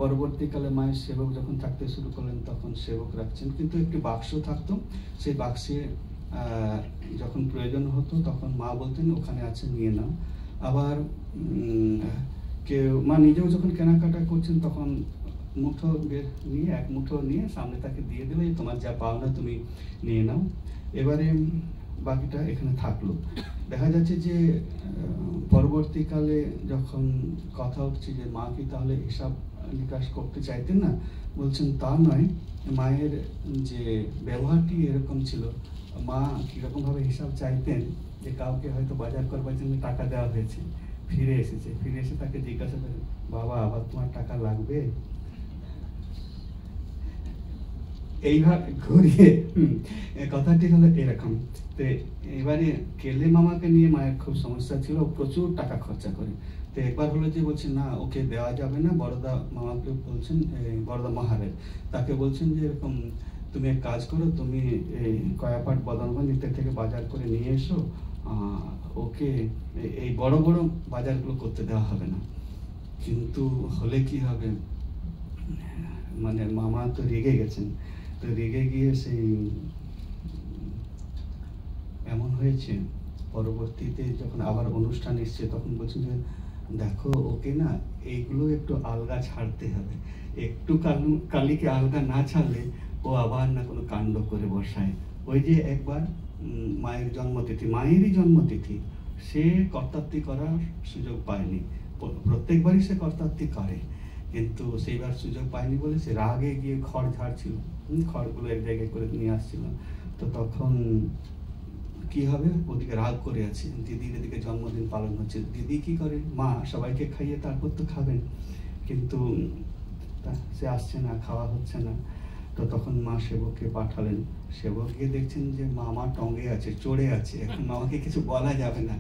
পরবর্তীকালে মায়ের সেবক যখন থাকতে শুরু করলেন তখন সেবক রাখছেন, কিন্তু একটি বাক্স থাকতো, সেই বাক্সে যখন প্রয়োজন হতো তখন মা বলতেন ওখানে আছে নিয়ে নাও। আবার কেউ মা নিজেও যখন কেনাকাটা করছেন তখন মুঠো নিয়ে, এক মুঠো নিয়ে সামনে তাকে দিয়ে দিলে তোমার যা পাওনা তুমি নিয়ে নাও, এবারে বাকিটা এখানে থাকলো। দেখা যাচ্ছে যে পরবর্তীকালে যখন কথা উঠছে যে মা কি তাহলে হিসাব নিকাশ করতে চাইতেন না, বলছেন তা নয়, মায়ের যে ব্যবহারটি এরকম ছিল, মা কিরকম ভাবে হিসাব চাইতেন যে কাউকে হয়তো বাজার করবার জন্য টাকা দেওয়া হয়েছে, ফিরে এসে তাকে জিজ্ঞাসা করেন, বাবা আবার তোমার টাকা লাগবে, এইভাবে ঘুরিয়ে কথাটি হলো এরকম। তো এবারে কেলে মামাকে নিয়ে মায়ের খুব সমস্যা ছিল, প্রচুর টাকা খরচা করে। তো একবার হলো যে বলছেন না ওকে দেওয়া যাবে না, বড়দা মামাকে বলছেন, বড়দা মহারাজ তাকে বলছেন যে এরকম তুমি এক কাজ করো, তুমি এই কয়াপাট বদনগঞ্জ থেকে বাজার করে নিয়ে এসো, ওকে এই বড় বড় বাজারগুলো করতে দেওয়া হবে না। কিন্তু হলে কি হবে, মানে মামা তো রেগে গেছেন, তো রেগে গিয়ে সেই এমন হয়েছে পরবর্তীতে যখন আবার অনুষ্ঠান এসছে তখন বলছেন যে দেখো ওকে না এইগুলো একটু আলগা ছাড়তে হবে, একটু কালিকে আলগা না ছাড়লে ও আবার না কোনো কাণ্ড করে বসায়। ওই যে একবার মায়ের জন্মতিথি, মায়েরই জন্মতিথি, সে কর্তাত্তি করার সুযোগ পায়নি। প্রত্যেকবারই সে কর্তাত্তি করে, কিন্তু সেইবার সুযোগ পায়নি বলে সে রাগে গিয়ে খড় ঝাড়ছিল, খড়গুলো এক জায়গায় করে নিয়ে আসছিল। তো তখন কি হবে, ওদিকে রাগ করে আছে, দিদির এদিকে জন্মদিন পালন হচ্ছে, দিদি কি করে, মা সবাইকে খাইয়ে তারপর তো খাবেন, কিন্তু সে আসছে না, খাওয়া হচ্ছে না। তো তখন মা সেবককে পাঠালেন, সেবক গিয়ে দেখছেন যে মামা টঙ্গে আছে, চড়ে আছে, এখন মামাকে কিছু বলা যাবে না,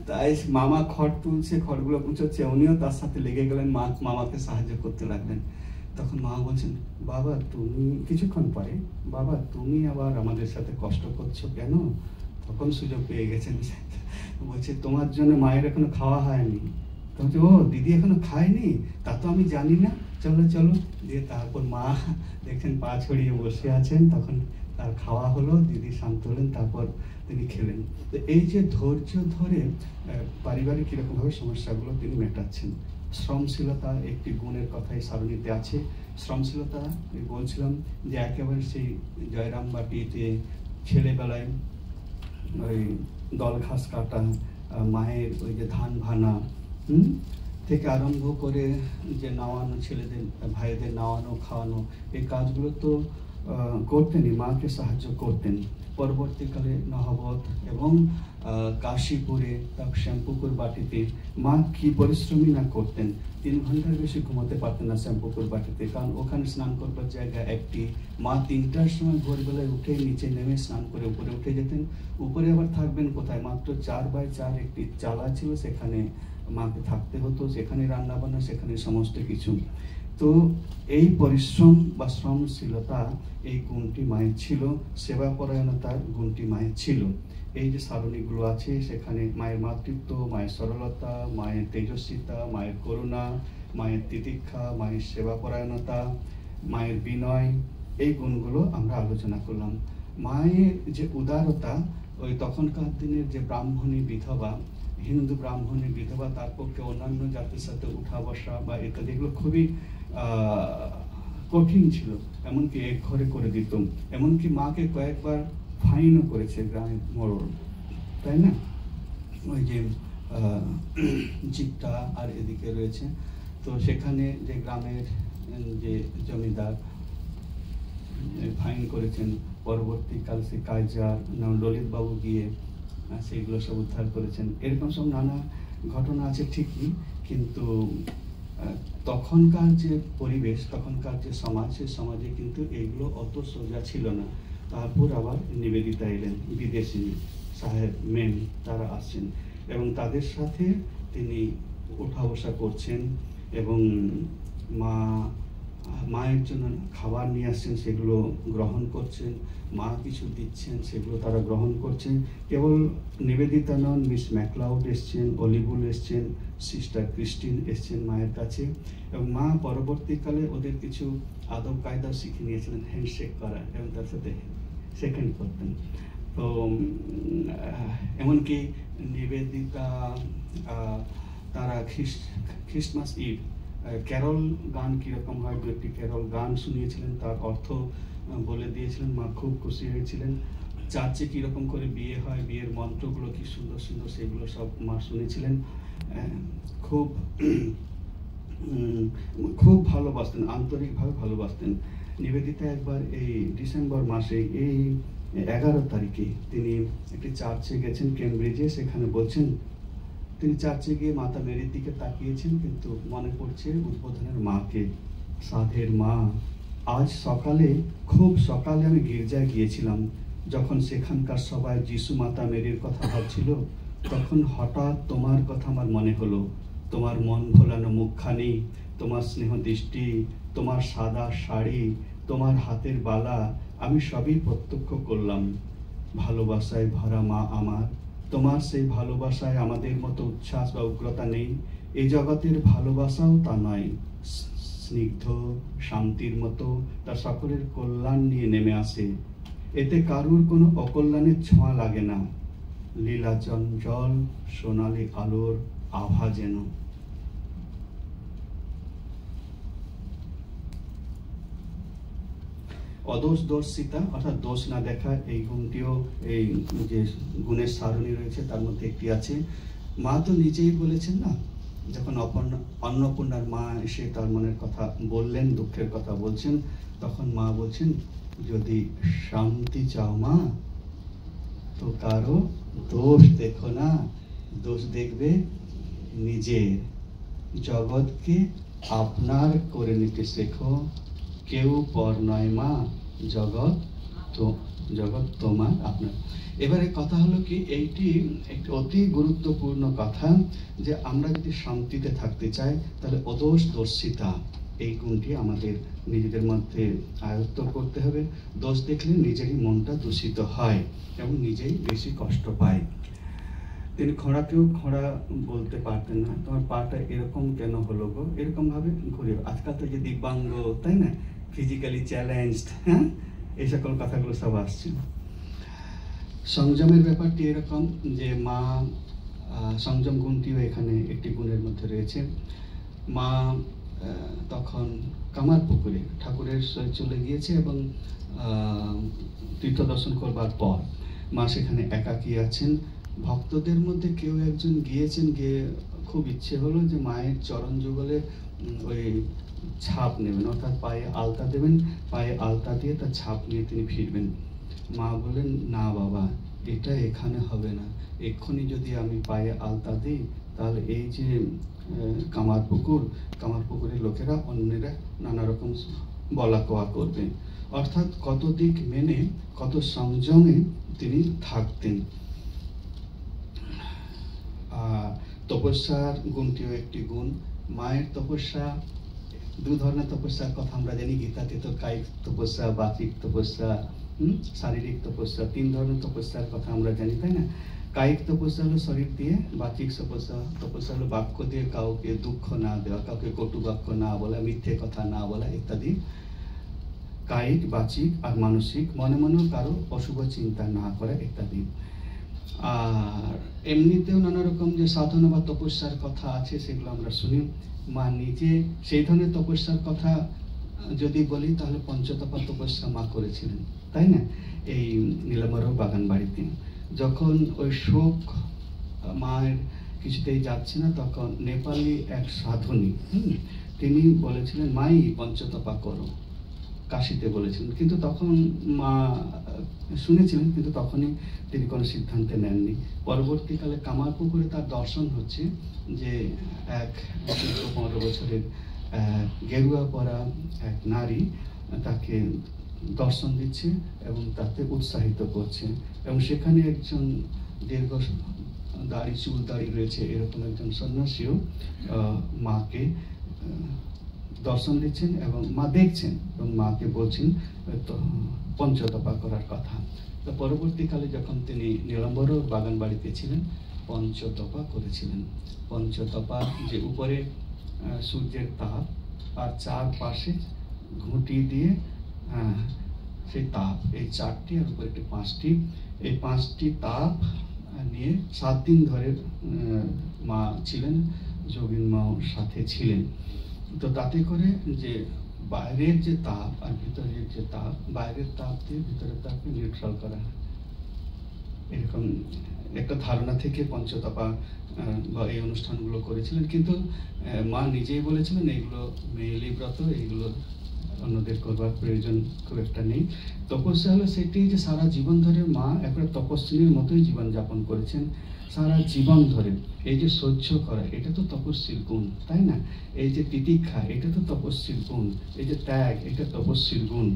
তাই মামা খড় তুলছে, খড়গুলো গুছোচ্ছে, উনিও তার সাথে লেগে গেলেন, মামাকে সাহায্য করতে লাগলেন। তখন মা বলছেন, বাবা তুমি, কিছুক্ষণ পরে, বাবা তুমি আবার আমাদের সাথে কষ্ট করছো কেন? তখন সুযোগ পেয়ে গেছেন, বলছে তোমার জন্য মায়ের এখনো খাওয়া হয়নি। তখন ও দিদি এখনো খায়নি, তা তো আমি জানি না, চলো চলো। দিয়ে তারপর মা দেখছেন পা ছড়িয়ে বসে আছেন, তখন তার খাওয়া হলো, দিদি শান্ত হলেন, তারপর তিনি খেলেন। তো এই যে ধৈর্য ধরে পারিবারিক কিরকমভাবে সমস্যাগুলো তিনি মেটাচ্ছেন। শ্রমশীলতা একটি গুণের কথাই সারণীতে আছে। শ্রমশীলতা বলছিলাম যে একেবারে সেই জয়রাম বাটিতে ছেলেবেলায় ওই দল ঘাস কাটা, মায়ের ওই যে ধান ভানা থেকে আরম্ভ করে যে নাওয়ানো, ছেলেদের ভাইদের নাওয়ানো খাওয়ানো, এই কাজগুলো তো করতেনই, মাকে সাহায্য করতেন। পরবর্তীকালে নহবত এবং কাশীপুরে, তারপর শ্যামপুকুর বাটিতে মা কি পরিশ্রমী না করতেন। 3 ঘন্টার বেশি ঘুমাতে পারতেন না শ্যামপুকুর বাটিতে, কারণ ওখানে স্নান করবার জায়গা একটি। মা 3টার সময় ভোরবেলায় উঠে নিচে নেমে স্নান করে উপরে উঠে যেতেন। উপরে আবার থাকবেন কোথায়, মাত্র 4x4 একটি চালা ছিল, সেখানে মাকে থাকতে হতো, সেখানে রান্না বান্না, সেখানে সমস্ত কিছু। তো এই পরিশ্রম বা শ্রমশীলতা, এই গুণটি মায়ের ছিল, সেবা পরায়ণতার গুণটি মায়ের ছিল। এই যে সারণীগুলো আছে, সেখানে মায়ের মাতৃত্ব, মায়ের সরলতা, মায়ের তেজস্বিতা, মায়ের করুণা, মায়ের তিতিক্ষা, মায়ের সেবা পরায়ণতা, মায়ের বিনয়, এই গুণগুলো আমরা আলোচনা করলাম। মায়ের যে উদারতা, ওই তখনকার দিনের যে ব্রাহ্মণী বিধবা, হিন্দু ব্রাহ্মণী বিধবা, তার পক্ষে অন্যান্য জাতির সাথে উঠা বসা বা ইত্যাদি এগুলো খুবই কঠিন ছিল, এমনকি এক ঘরে করে দিত, এমনকি মাকে কয়েকবার ফাইনও করেছে গ্রামের মোড়ল, তাই না? ওই যে জিপটা আর এদিকে রয়েছে, তো সেখানে যে গ্রামের যে জমিদার ফাইন করেছেন, পরবর্তীকাল সে কাইজার ললিত বাবু গিয়ে সেইগুলো সব উদ্ধার করেছেন। এরকম সব নানা ঘটনা আছে ঠিকই, কিন্তু তখনকার যে পরিবেশ, তখনকার যে সমাজ, সে সমাজে কিন্তু এইগুলো অত সোজা ছিল না। তারপর আবার নিবেদিতা এলেন, বিদেশি সাহেব মেম তারা আসছেন, এবং তাদের সাথে তিনি ওঠা বসা করছেন, এবং মায়ের জন্য খাবার নিয়ে আসছেন, সেগুলো গ্রহণ করছেন, মা কিছু দিচ্ছেন, সেগুলো তারা গ্রহণ করছেন। কেবল নিবেদিতা নন, মিস ম্যাকলাউড এসছেন, অলিবুল এসছেন, সিস্টার ক্রিস্টিন এসছেন মায়ের কাছে, এবং মা পরবর্তীকালে ওদের কিছু আদব কায়দা শিখে নিয়েছিলেন, হ্যান্ডশেক করা এবং তার সাথে সেকেন্ড করতেন। তো এমনকি নিবেদিতা তারা খ্রিস্টমাস ইভ ক্যারল গান কীরকম হয়, 2টি ক্যারল গান শুনিয়েছিলেন, তার অর্থ বলে দিয়েছিলেন। মা খুব খুশি হয়েছিলেন। চার্চে কীরকম করে বিয়ে হয়, বিয়ের মন্ত্রগুলো কি সুন্দর সুন্দর, সেগুলো সব মা শুনেছিলেন। খুব খুব ভালোবাসতেন, আন্তরিকভাবে ভালোবাসতেন। নিবেদিতা একবার এই ডিসেম্বর মাসে, এই 11 তারিখে তিনি একটি চার্চে গেছেন কেমব্রিজে, সেখানে বলছেন তিনি চার্চে গিয়ে মাতা মেরির দিকে তাকিয়েছেন, কিন্তু মনে পড়ছে উদ্বোধনের মাকে, সাধের মা। আজ সকালে, খুব সকালে আমি গির্জায় গিয়েছিলাম, যখন সেখানকার সবাই যিশু মাতা মেরির কথা ভাবছিল, তখন হঠাৎ তোমার কথা আমার মনে হলো। তোমার মন ভোলানো মুখখানি, তোমার স্নেহ দৃষ্টি, তোমার সাদা শাড়ি, তোমার হাতের বালা, আমি সবই প্রত্যক্ষ করলাম। ভালোবাসায় ভরা মা আমার, তোমার সেই ভালোবাসায় আমাদের মতো উচ্ছ্বাস বা উগ্রতা নেই, এই জগতের ভালোবাসাও তা নয়। স্নিগ্ধ শান্তির মতো তা সকলের কল্যাণ নিয়ে নেমে আসে, এতে কারুর কোনো অকল্যাণের ছোঁয়া লাগে না। লীলা চঞ্চল সোনালি আলোর আভা যেন। অদোষদর্শিতা অর্থাৎ দোষ না দেখা, এই গুণটিও এই যে গুণের সারণী রয়েছে তার মধ্যে একটি আছে। মা তো নিজেই বলেছেন না, যখন অন্নপূর্ণার মা এসে তার মনের কথা বললেন, দুঃখের কথা বলছেন, তখন মা বলছেন, যদি শান্তি চাও মা তো কারো দোষ দেখো না, দোষ দেখবে নিজের। জগৎকে আপনার করে নিতে শেখো, কেউ পর নয় মা, জগৎ তোমার আপনার। এবারে কথা হলো কি, এইটি একটি অতি গুরুত্বপূর্ণ কথা, যে আমরা যদি শান্তিতে থাকতে চাই তাহলে অদোষদর্শিতা এই গুণটি আমাদের নিজেদের মধ্যে আয়ত্ত করতে হবে। দোষ দেখলে নিজেরই মনটা দূষিত হয় এবং নিজেই বেশি কষ্ট পায়। তিনি খোঁড়াকেও খোঁড়া বলতে পারতেন না, তোমার পাটা এরকম কেন হলো গো, এরকম ভাবে ঘুরে। আজকাল তো যে দিব্যাঙ্গ, তাই না, ফিজিক্যালি চ্যালেঞ্জড, হ্যাঁ, এই সকল কথাগুলো সব আসছে। সংযমের ব্যাপারটি এরকম যে মা, সংযম গুণটিও এখানে একটি গুণের মধ্যে রয়েছে। মা তখন কামার পুকুরে ঠাকুরের চলে গিয়েছে এবং তীর্থ দর্শন করবার পর মা সেখানে একাকী আছেন। ভক্তদের মধ্যে কেউ একজন গিয়েছেন, গিয়ে খুব ইচ্ছে হলো যে মায়ের চরণ যুগলের ওই ছাপ নেবেন, অর্থাৎ পায়ে আলতা দেবেন, পায়ে আলতা দিয়ে তার ছাপ নিয়ে তিনি ফিরবেন। মা বলেন, না বাবা, এটা এখানে হবে না, এক্ষুনি যদি আমি পায়ে আলতা দিই তাহলে এই যে কামার পুকুরের লোকেরা, অন্যেরা নানা রকম বলা কোয়া করবে। অর্থাৎ কত দিক মেনে, কত সংযমে তিনি থাকতেন। তপস্যার গুণটিও একটি গুণ। মায়ের তপস্যা, দু ধরনের তপস্যার কথা আমরা জানি, গীতাতে তো কায়িক তপস্যা, বাচিক তপস্যা, শারীরিক তপস্যা, তিন ধরনের তপস্যার কথা আমরা জানি, তাই না। কায়িক তপস্যা হলো শরীর দিয়ে, বাচিক তপস্যা হলো বাক্য দিয়ে কাউকে দুঃখ না দেওয়া, কাউকে কটু বাক্য না বলা, মিথ্যে কথা না বলা ইত্যাদি। কায়িক, বাচিক আর মানসিক, মনে মনেও কারো অশুভ চিন্তা না করা ইত্যাদি। আর এমনিতেও নানা রকম যে সাধনা বা তপস্যার কথা আছে সেগুলো আমরা শুনি। মা নিজে সেই ধরনের তপস্যার কথা যদি বলি তাহলে পঞ্চতপা তপস্যা মা করেছিলেন, তাই না, এই নীলাম্বর বাগান বাড়িতে। যখন ওই শোক মায়ের কিছুতেই যাচ্ছে না, তখন নেপালি এক সাধনী তিনি বলেছিলেন, মাই পঞ্চতপা করো, কাশিতে বলেছিলেন। কিন্তু তখন মা শুনেছিলেন, কিন্তু তখনই তিনি কোনো সিদ্ধান্ত নেননি। পরবর্তীকালে কামারপুকুরে তার দর্শন হচ্ছে যে এক 15 বছরের গেরুয়া পরা এক নারী তাকে দর্শন দিচ্ছে এবং তাতে উৎসাহিত করছে, এবং সেখানে একজন দীর্ঘ চুল দাড়ি রয়েছে এরকম একজন সন্ন্যাসীও মাকে দর্শন দিচ্ছেন এবং মা দেখছেন এবং মাকে বলছেন পঞ্চতপা করার কথা। তো পরবর্তীকালে যখন তিনি নীলাম্বর বাগান বাড়িতে ছিলেন, পঞ্চতপা করেছিলেন। পঞ্চতপা যে উপরে সূর্যের তাপ আর চারপাশে ঘুঁটি দিয়ে সেই তাপ, এই 4টি আর উপরে 5টি, এই 5টি তাপ নিয়ে 7 দিন ধরে মা ছিলেন, যোগিন মাও সাথে ছিলেন। তো তাতে করে যে বাইরের যে তাপ আর ভিতরের যে তাপ, বাইরের তাপ দিয়ে ভিতরের তাপকে নিউট্রাল করা, এরকম একটা ধারণা থেকে পঞ্চতপা বা এই অনুষ্ঠানগুলো করেছিলেন। কিন্তু মা নিজেই বলেছিলেন এগুলো মেয়েলি ব্রত, এইগুলো অন্যদের করবার প্রয়োজন খুব একটা নেই। তপস্যা হলো সেটি যে সারা জীবন ধরে মা একটা তপস্বিনীর মতোই জীবনযাপন করেছেন সারা জীবন ধরে। এই যে সহ্য করা, এটা তো তপস্বীর গুণ, তাই না। এই যে তিতিক্ষা, এটা তো তপস্বীর গুণ। এই যে ত্যাগ, এটা তপস্বীর গুণ।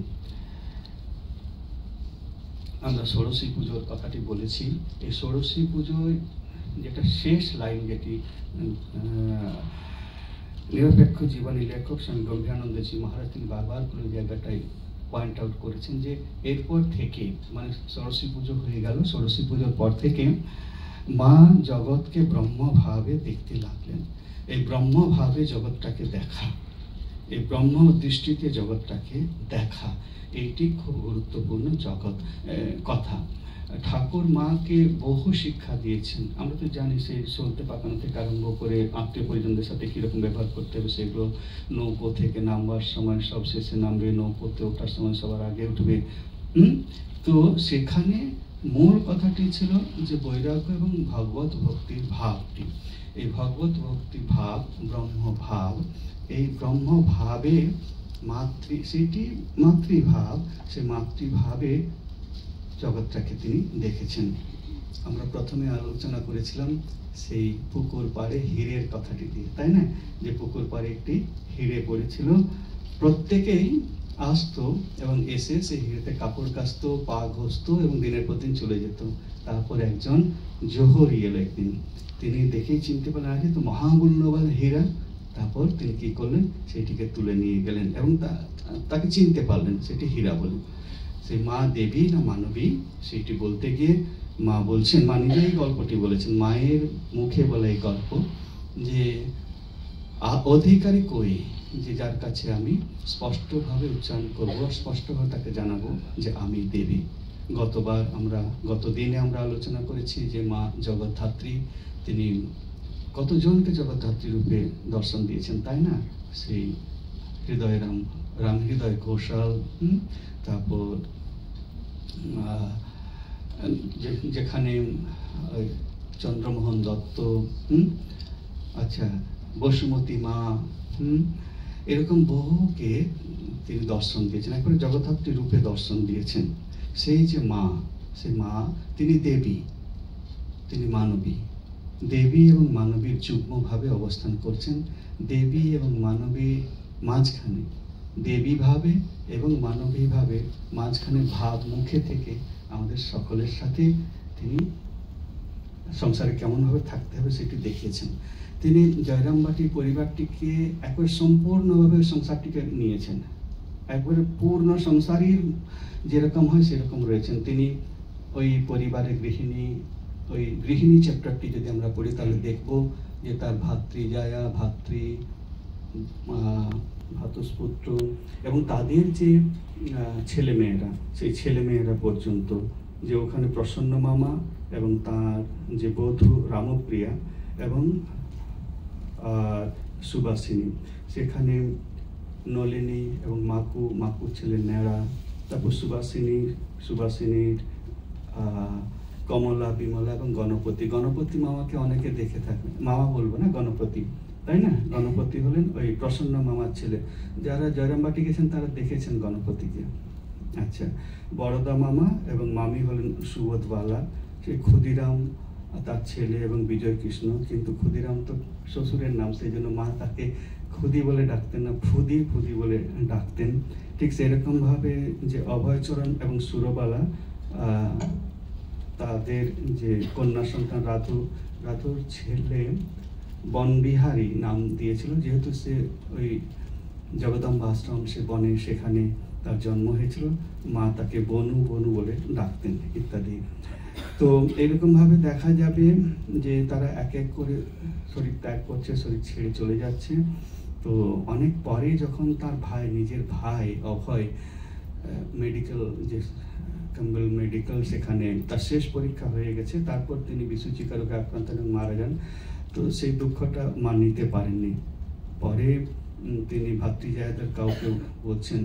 আমরা ষোড়শী পুজোর কথাটি বলেছি। এই ষোড়শী পুজোয় যেটা শেষ লাইন, যেটি নিরপেক্ষ জীবনী লেখক স্বামী গম্ভীরানন্দজি মহারাজ তিনি বারবার করে জায়গাটায় পয়েন্ট আউট করেছেন যে এরপর থেকে, মানে ষোড়শী পুজো হয়ে গেল, ষোড়শী পুজোর পর থেকে মা জগৎকে ব্রহ্মভাবে দেখতে লাগলেন। এই ব্রহ্মভাবে জগৎটাকে দেখা, এই ব্রহ্ম দৃষ্টিতে জগৎটাকে দেখা, এইটি খুব গুরুত্বপূর্ণ কথা। ঠাকুর মাকে বহু শিক্ষা দিয়েছেন। আমরা তো জানি সেই চলতে পাকানো থেকে আরম্ভ করে আত্মীয় পরিজনদের সাথে কীরকম ব্যবহার করতে হবে সেগুলো, নৌকো থেকে নামবার সময় সব শেষে নামবে, নৌকোতে ওঠার সময় সবার আগে উঠবে। তো সেখানে মূল কথাটি ছিল যে বৈরাগ্য এবং ভগবত ভক্তির ভাবটি। এই ভগবত ভক্তি ভাব, ব্রহ্মভাব, এই ব্রহ্মভাবে সেটি মাতৃভাব, সে মাতৃভাবে জগৎটাকে তিনি দেখেছেন। আমরা প্রথমে আলোচনা করেছিলাম সেই পুকুর পাড়ে হীরের কথাটি দিয়ে, তাই না? যে পুকুর পাড়ে একটি হিরে পড়েছিল, প্রত্যেকেই আসতো এবং এসে সেই হিরেতে কাপড় কাচতো, পা ঘষতো এবং দিনের পর দিন চলে যেত। তারপর একজন জোহরি এলো একদিন, তিনি দেখেই চিনতে পারলেন আগে তো মহামূল্যবান হীরা। তারপর তিনি কি করলেন, সেটিকে তুলে নিয়ে গেলেন এবং তাকে চিনতে পারলেন সেটি হীরা বলে। সেই মা দেবী না মানবী সেটি বলতে গিয়ে মা বলছেন, মা নিজেই গল্পটি বলেছেন, মায়ের মুখে বলা এই গল্প যে অধিকারী কই, যে যার কাছে আমি স্পষ্টভাবে উচ্চারণ করবো, স্পষ্টভাবে তাকে জানাবো যে আমি দেবী। গত দিনে আমরা আলোচনা করেছি যে মা জগদ্ধাত্রী, তিনি কতজনকে জগদ্ধাত্রী রূপে দর্শন দিয়েছেন, তাই না? সেই রাম হৃদয় ঘোষাল, তারপর যেখানে চন্দ্রমোহন দত্ত, আচ্ছা বসুমতী মা, এরকম বহুকে তিনি দর্শন দিয়েছেন, একবারে জগদ্ধাত্রী রূপে দর্শন দিয়েছেন। সেই যে মা, সেই মা তিনি দেবী, তিনি মানবী। দেবী এবং মানবীর যুগ্মভাবে অবস্থান করছেন। দেবী এবং মানবী মাঝখানে, দেবী ভাবে এবং মানবী ভাবে মাঝখানে ভাব মুখে থেকে আমাদের সকলের সাথে তিনি সংসারে কেমনভাবে থাকতে হবে সেটি দেখিয়েছেন। তিনি জয়রামবাটি পরিবারটিকে একবারে সম্পূর্ণভাবে সংসারটিকে নিয়েছেন, একবারে পূর্ণ সংসারীর যেরকম হয় সেরকম রয়েছেন তিনি। ওই পরিবারের গৃহিণী, ওই গৃহিণী চ্যাপ্টারটি যদি আমরা পড়ি তাহলে দেখব যে তার ভাতৃজায়া, ভাতুষপুত্র এবং তাদের যে ছেলেমেয়েরা, সেই ছেলেমেয়েরা পর্যন্ত, যে ওখানে প্রসন্ন মামা এবং তার যে বধূ রামপ্রিয়া এবং সুবাসিনী, সেখানে নলিনী এবং মাকুর ছেলে নেড়া, তারপর সুবাসিনীর কমলা, বিমলা এবং গণপতি মামাকে অনেকে দেখে থাকবেন, মামা বলবো না, গণপতি, তাই না? গণপতি হলেন ওই প্রসন্ন মামার ছেলে। যারা জয়রামবাটি গেছেন তারা দেখেছেন গণপতিকে। আচ্ছা, বড়দা মামা এবং মামি হলেন সুবোধবালা, সেই ক্ষুদিরাম তার ছেলে এবং বিজয় কৃষ্ণ। কিন্তু ক্ষুদিরাম তো শ্বশুরের নাম, সেই জন্য মা তাকে ক্ষুদি বলে ডাকতেন না, ফুদি বলে ডাকতেন। ঠিক সেরকমভাবে যে অভয়চরণ এবং সুরবালা, তাদের যে কন্যা সন্তান রাধুর ছেলে বনবিহারী নাম দিয়েছিল, যেহেতু সে ওই জগদম্বা আশ্রম, সে বনে, সেখানে তার জন্ম হয়েছিল, মা তাকে বনু বলে ডাকতেন ইত্যাদি। তো এরকমভাবে দেখা যাবে যে তারা এক এক করে শরীর ত্যাগ করছে, শরীর ছেড়ে চলে যাচ্ছে। তো অনেক পরে যখন তার ভাই, নিজের ভাই অভয় মেডিকেল সেখানে তার শেষ পরীক্ষা হয়ে গেছে, তারপর তিনি বিসূচিকা রোগে আক্রান্ত এবং মারা যান। তো সেই দুঃখটা মা নিতে পারেননি। পরে তিনি ভাতৃজায়াদের কাউকে বলছেন,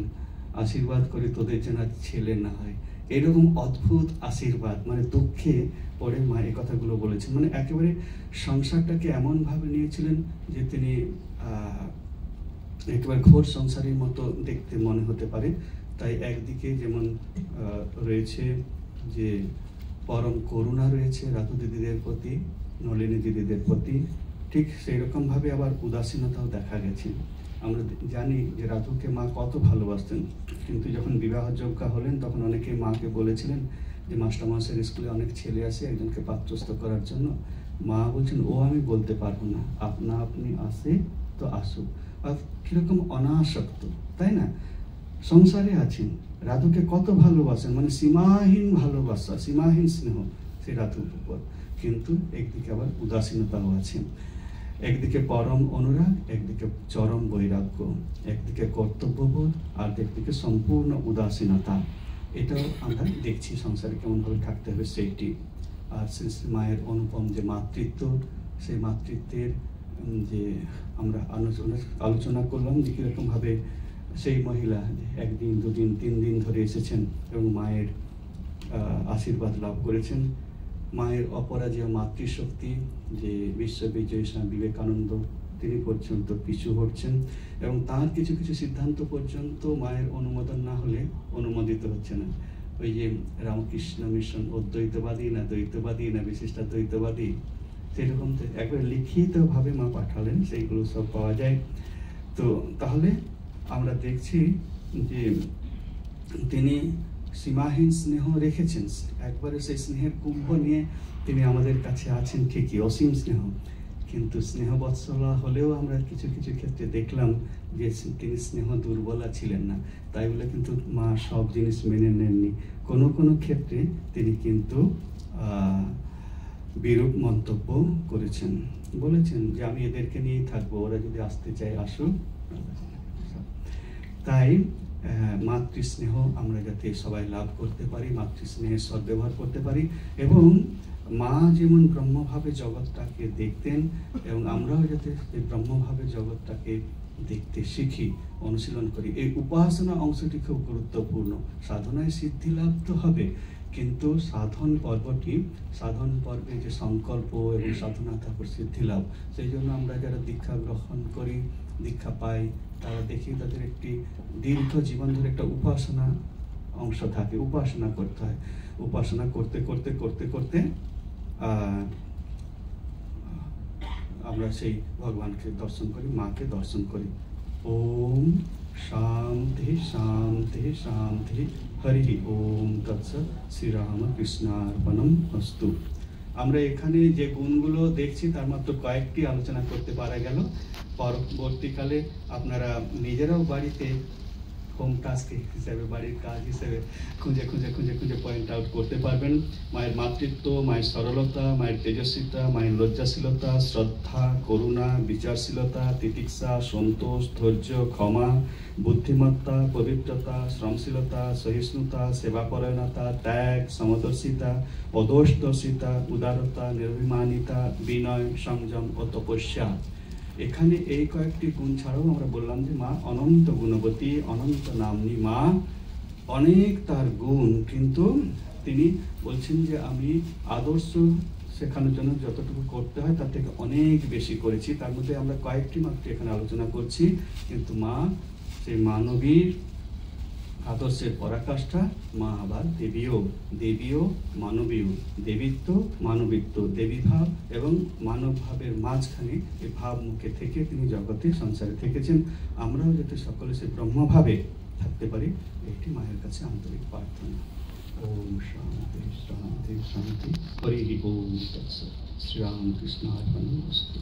আশীর্বাদ করে তোদের যেন ছেলে না হয়। এরকম অদ্ভুত আশীর্বাদ, মানে দুঃখে পরে মা এই কথাগুলো বলেছেন। মানে একেবারে সংসারটাকে এমনভাবে নিয়েছিলেন যে তিনি একেবারে ঘোর সংসারের মতো দেখতে মনে হতে পারে। তাই একদিকে যেমন রয়েছে যে পরম করুণা রয়েছে রাধু দিদিদের প্রতি, নলিনী দিদিদের প্রতি, ঠিক সেই রকমভাবে আবার উদাসীনতাও দেখা গেছে। আমরা জানি যে রাধুকে মা কত ভালোবাসতেন, কিন্তু যখন বিবাহযোগ্য হলেন তখন অনেকে মাকে বলেছিলেন যে মাস্টারমশাইয়ের স্কুলে অনেক ছেলে আসে একজনকে পাত্রস্থ করার জন্য। মা বলছেন, ও আমি বলতে পারবো না, আপনি আসে তো আসুক। আর কিরকম অনাসক্ত, তাই না? সংসারে আছেন, রাধুকে কত ভালোবাসেন, মানে সীমাহীন ভালোবাসা, সীমাহীন স্নেহ সেই রাধুর উপর। কিন্তু একদিকে আবার উদাসীনতাও আছে, একদিকে পরম অনুরাগ, একদিকে চরম বৈরাগ্য, একদিকে কর্তব্যবোধ আর একদিকে সম্পূর্ণ উদাসীনতা। এটাও আমরা দেখছি সংসারে কেমনভাবে থাকতে হবে সেইটি। আর শ্রী শ্রী মায়ের অনুপম যে মাতৃত্ব, সেই মাতৃত্বের যে আমরা আলোচনা করলাম যে কীরকমভাবে সেই মহিলা একদিন, দুদিন, 3 দিন ধরে এসেছেন এবং মায়ের আশীর্বাদ লাভ করেছেন। মায়ের অপরাজেয় মাতৃশক্তি, যে বিশ্ববিজয়ী স্বামী বিবেকানন্দ, তিনি পর্যন্ত পিছু হটছেন এবং তার কিছু কিছু সিদ্ধান্ত পর্যন্ত মায়ের অনুমোদন না হলে অনুমোদিত হচ্ছে না। ওই যে রামকৃষ্ণ মিশন অদ্বৈতবাদী না দ্বৈতবাদী না বিশিষ্টাদ্বৈতবাদী, সেরকম একবার লিখিতভাবে মা পাঠালেন, সেইগুলো সব পাওয়া যায়। তো তাহলে আমরা দেখছি যে তিনি সীমাহীন স্নেহ রেখেছেন, একবারে সেই স্নেহের কুম্ভ নিয়ে তিনি আমাদের কাছে আছেন ঠিকই, অসীম স্নেহ, কিন্তু স্নেহ বৎসলা হলেও আমরা কিছু কিছু ক্ষেত্রে দেখলাম যে তিনি স্নেহ দুর্বলা ছিলেন না। তাই বলে কিন্তু মা সব জিনিস মেনে নেননি, কোনো কোনো ক্ষেত্রে তিনি কিন্তু বিরূপ মন্তব্য করেছেন, বলেছেন যে আমি এদেরকে নিয়েই থাকবো, ওরা যদি আসতে চায় আসুক। তাই মাতৃস্নেহ আমরা যাতে সবাই লাভ করতে পারি, মাতৃস্নেহের সদ্ব্যবহার করতে পারি, এবং মা যেমন ব্রহ্মভাবে জগৎটাকে দেখতেন এবং আমরাও যাতে এই ব্রহ্মভাবে জগৎটাকে দেখতে শিখি, অনুশীলন করি। এই উপাসনা অংশটি খুব গুরুত্বপূর্ণ। সাধনায় সিদ্ধি লাভ তো হবে, কিন্তু সাধন পর্বে যে সংকল্প এবং সাধনা, তারপর সিদ্ধি লাভ। সেই জন্য আমরা যারা দীক্ষা গ্রহণ করি, দীক্ষা পাই, তারা দেখি তাদের একটি দীর্ঘ জীবন ধরে একটা উপাসনা অংশ থাকে, উপাসনা করতে হয়। উপাসনা করতে করতে করতে করতে আমরা সেই ভগবানকে দর্শন করি, মাকে দর্শন করি। ওম শান্তি শান্তি শান্তি, হরি ওম তৎসৎ, শ্রীরামকৃষ্ণার্পণম অস্তু। আমরা এখানে যে গুণগুলো দেখছি তার মাত্র কয়েকটি আলোচনা করতে পারা গেল। পরবর্তীকালে আপনারা নিজেরাও বাড়িতে হোম টাস্ক হিসেবে, বাড়ির কাজ হিসেবে খুঁজে খুঁজে খুঁজে খুঁজে পয়েন্ট আউট করতে পারবেন। মায়ের মাতৃত্ব, মায়ের সরলতা, মায়ের তেজস্বিতা, মায়ের লজ্জাশীলতা, শ্রদ্ধা, করুণা, বিচারশীলতা, তিতিক্ষা, সন্তোষ, ধৈর্য, ক্ষমা, বুদ্ধিমত্তা, পবিত্রতা, শ্রমশীলতা, সহিষ্ণুতা, সেবাপরায়ণতা, ত্যাগ, সমদর্শিতা, অদোষদর্শিতা, উদারতা, নিরভিমানিতা, বিনয়, সংযম ও তপস্যা। এখানে এই কয়েকটি গুণ ছাড়াও আমরা বললাম যে মা অনন্ত গুণবতী, অনন্ত নামনি মা, অনেক তার গুণ, কিন্তু তিনি বলছেন যে আমি আদর্শ শেখানোর জন্য যতটুকু করতে হয় তার থেকে অনেক বেশি করেছি। তার মধ্যে আমরা কয়েকটি মাত্র এখানে আলোচনা করছি, কিন্তু মা সেই মানবীর আদর্শের পরাকাষ্ঠা। মা আবার দেবীও মানবীয়, দেবীত্ব মানবিত্ব, দেবী ভাব এবং মানব ভাবের মাঝখানে এই ভাব মুখে থেকে তিনি জগতে সংসারে থেকেছেন। আমরাও যাতে সকলে সে ব্রহ্মভাবে থাকতে পারি, এটি মায়ের কাছে আন্তরিক প্রার্থনা। ওম শান্তি শান্তি শান্তি, হরি ওম তৎসৎ, শ্রীরামকৃষ্ণার্পণমস্তু।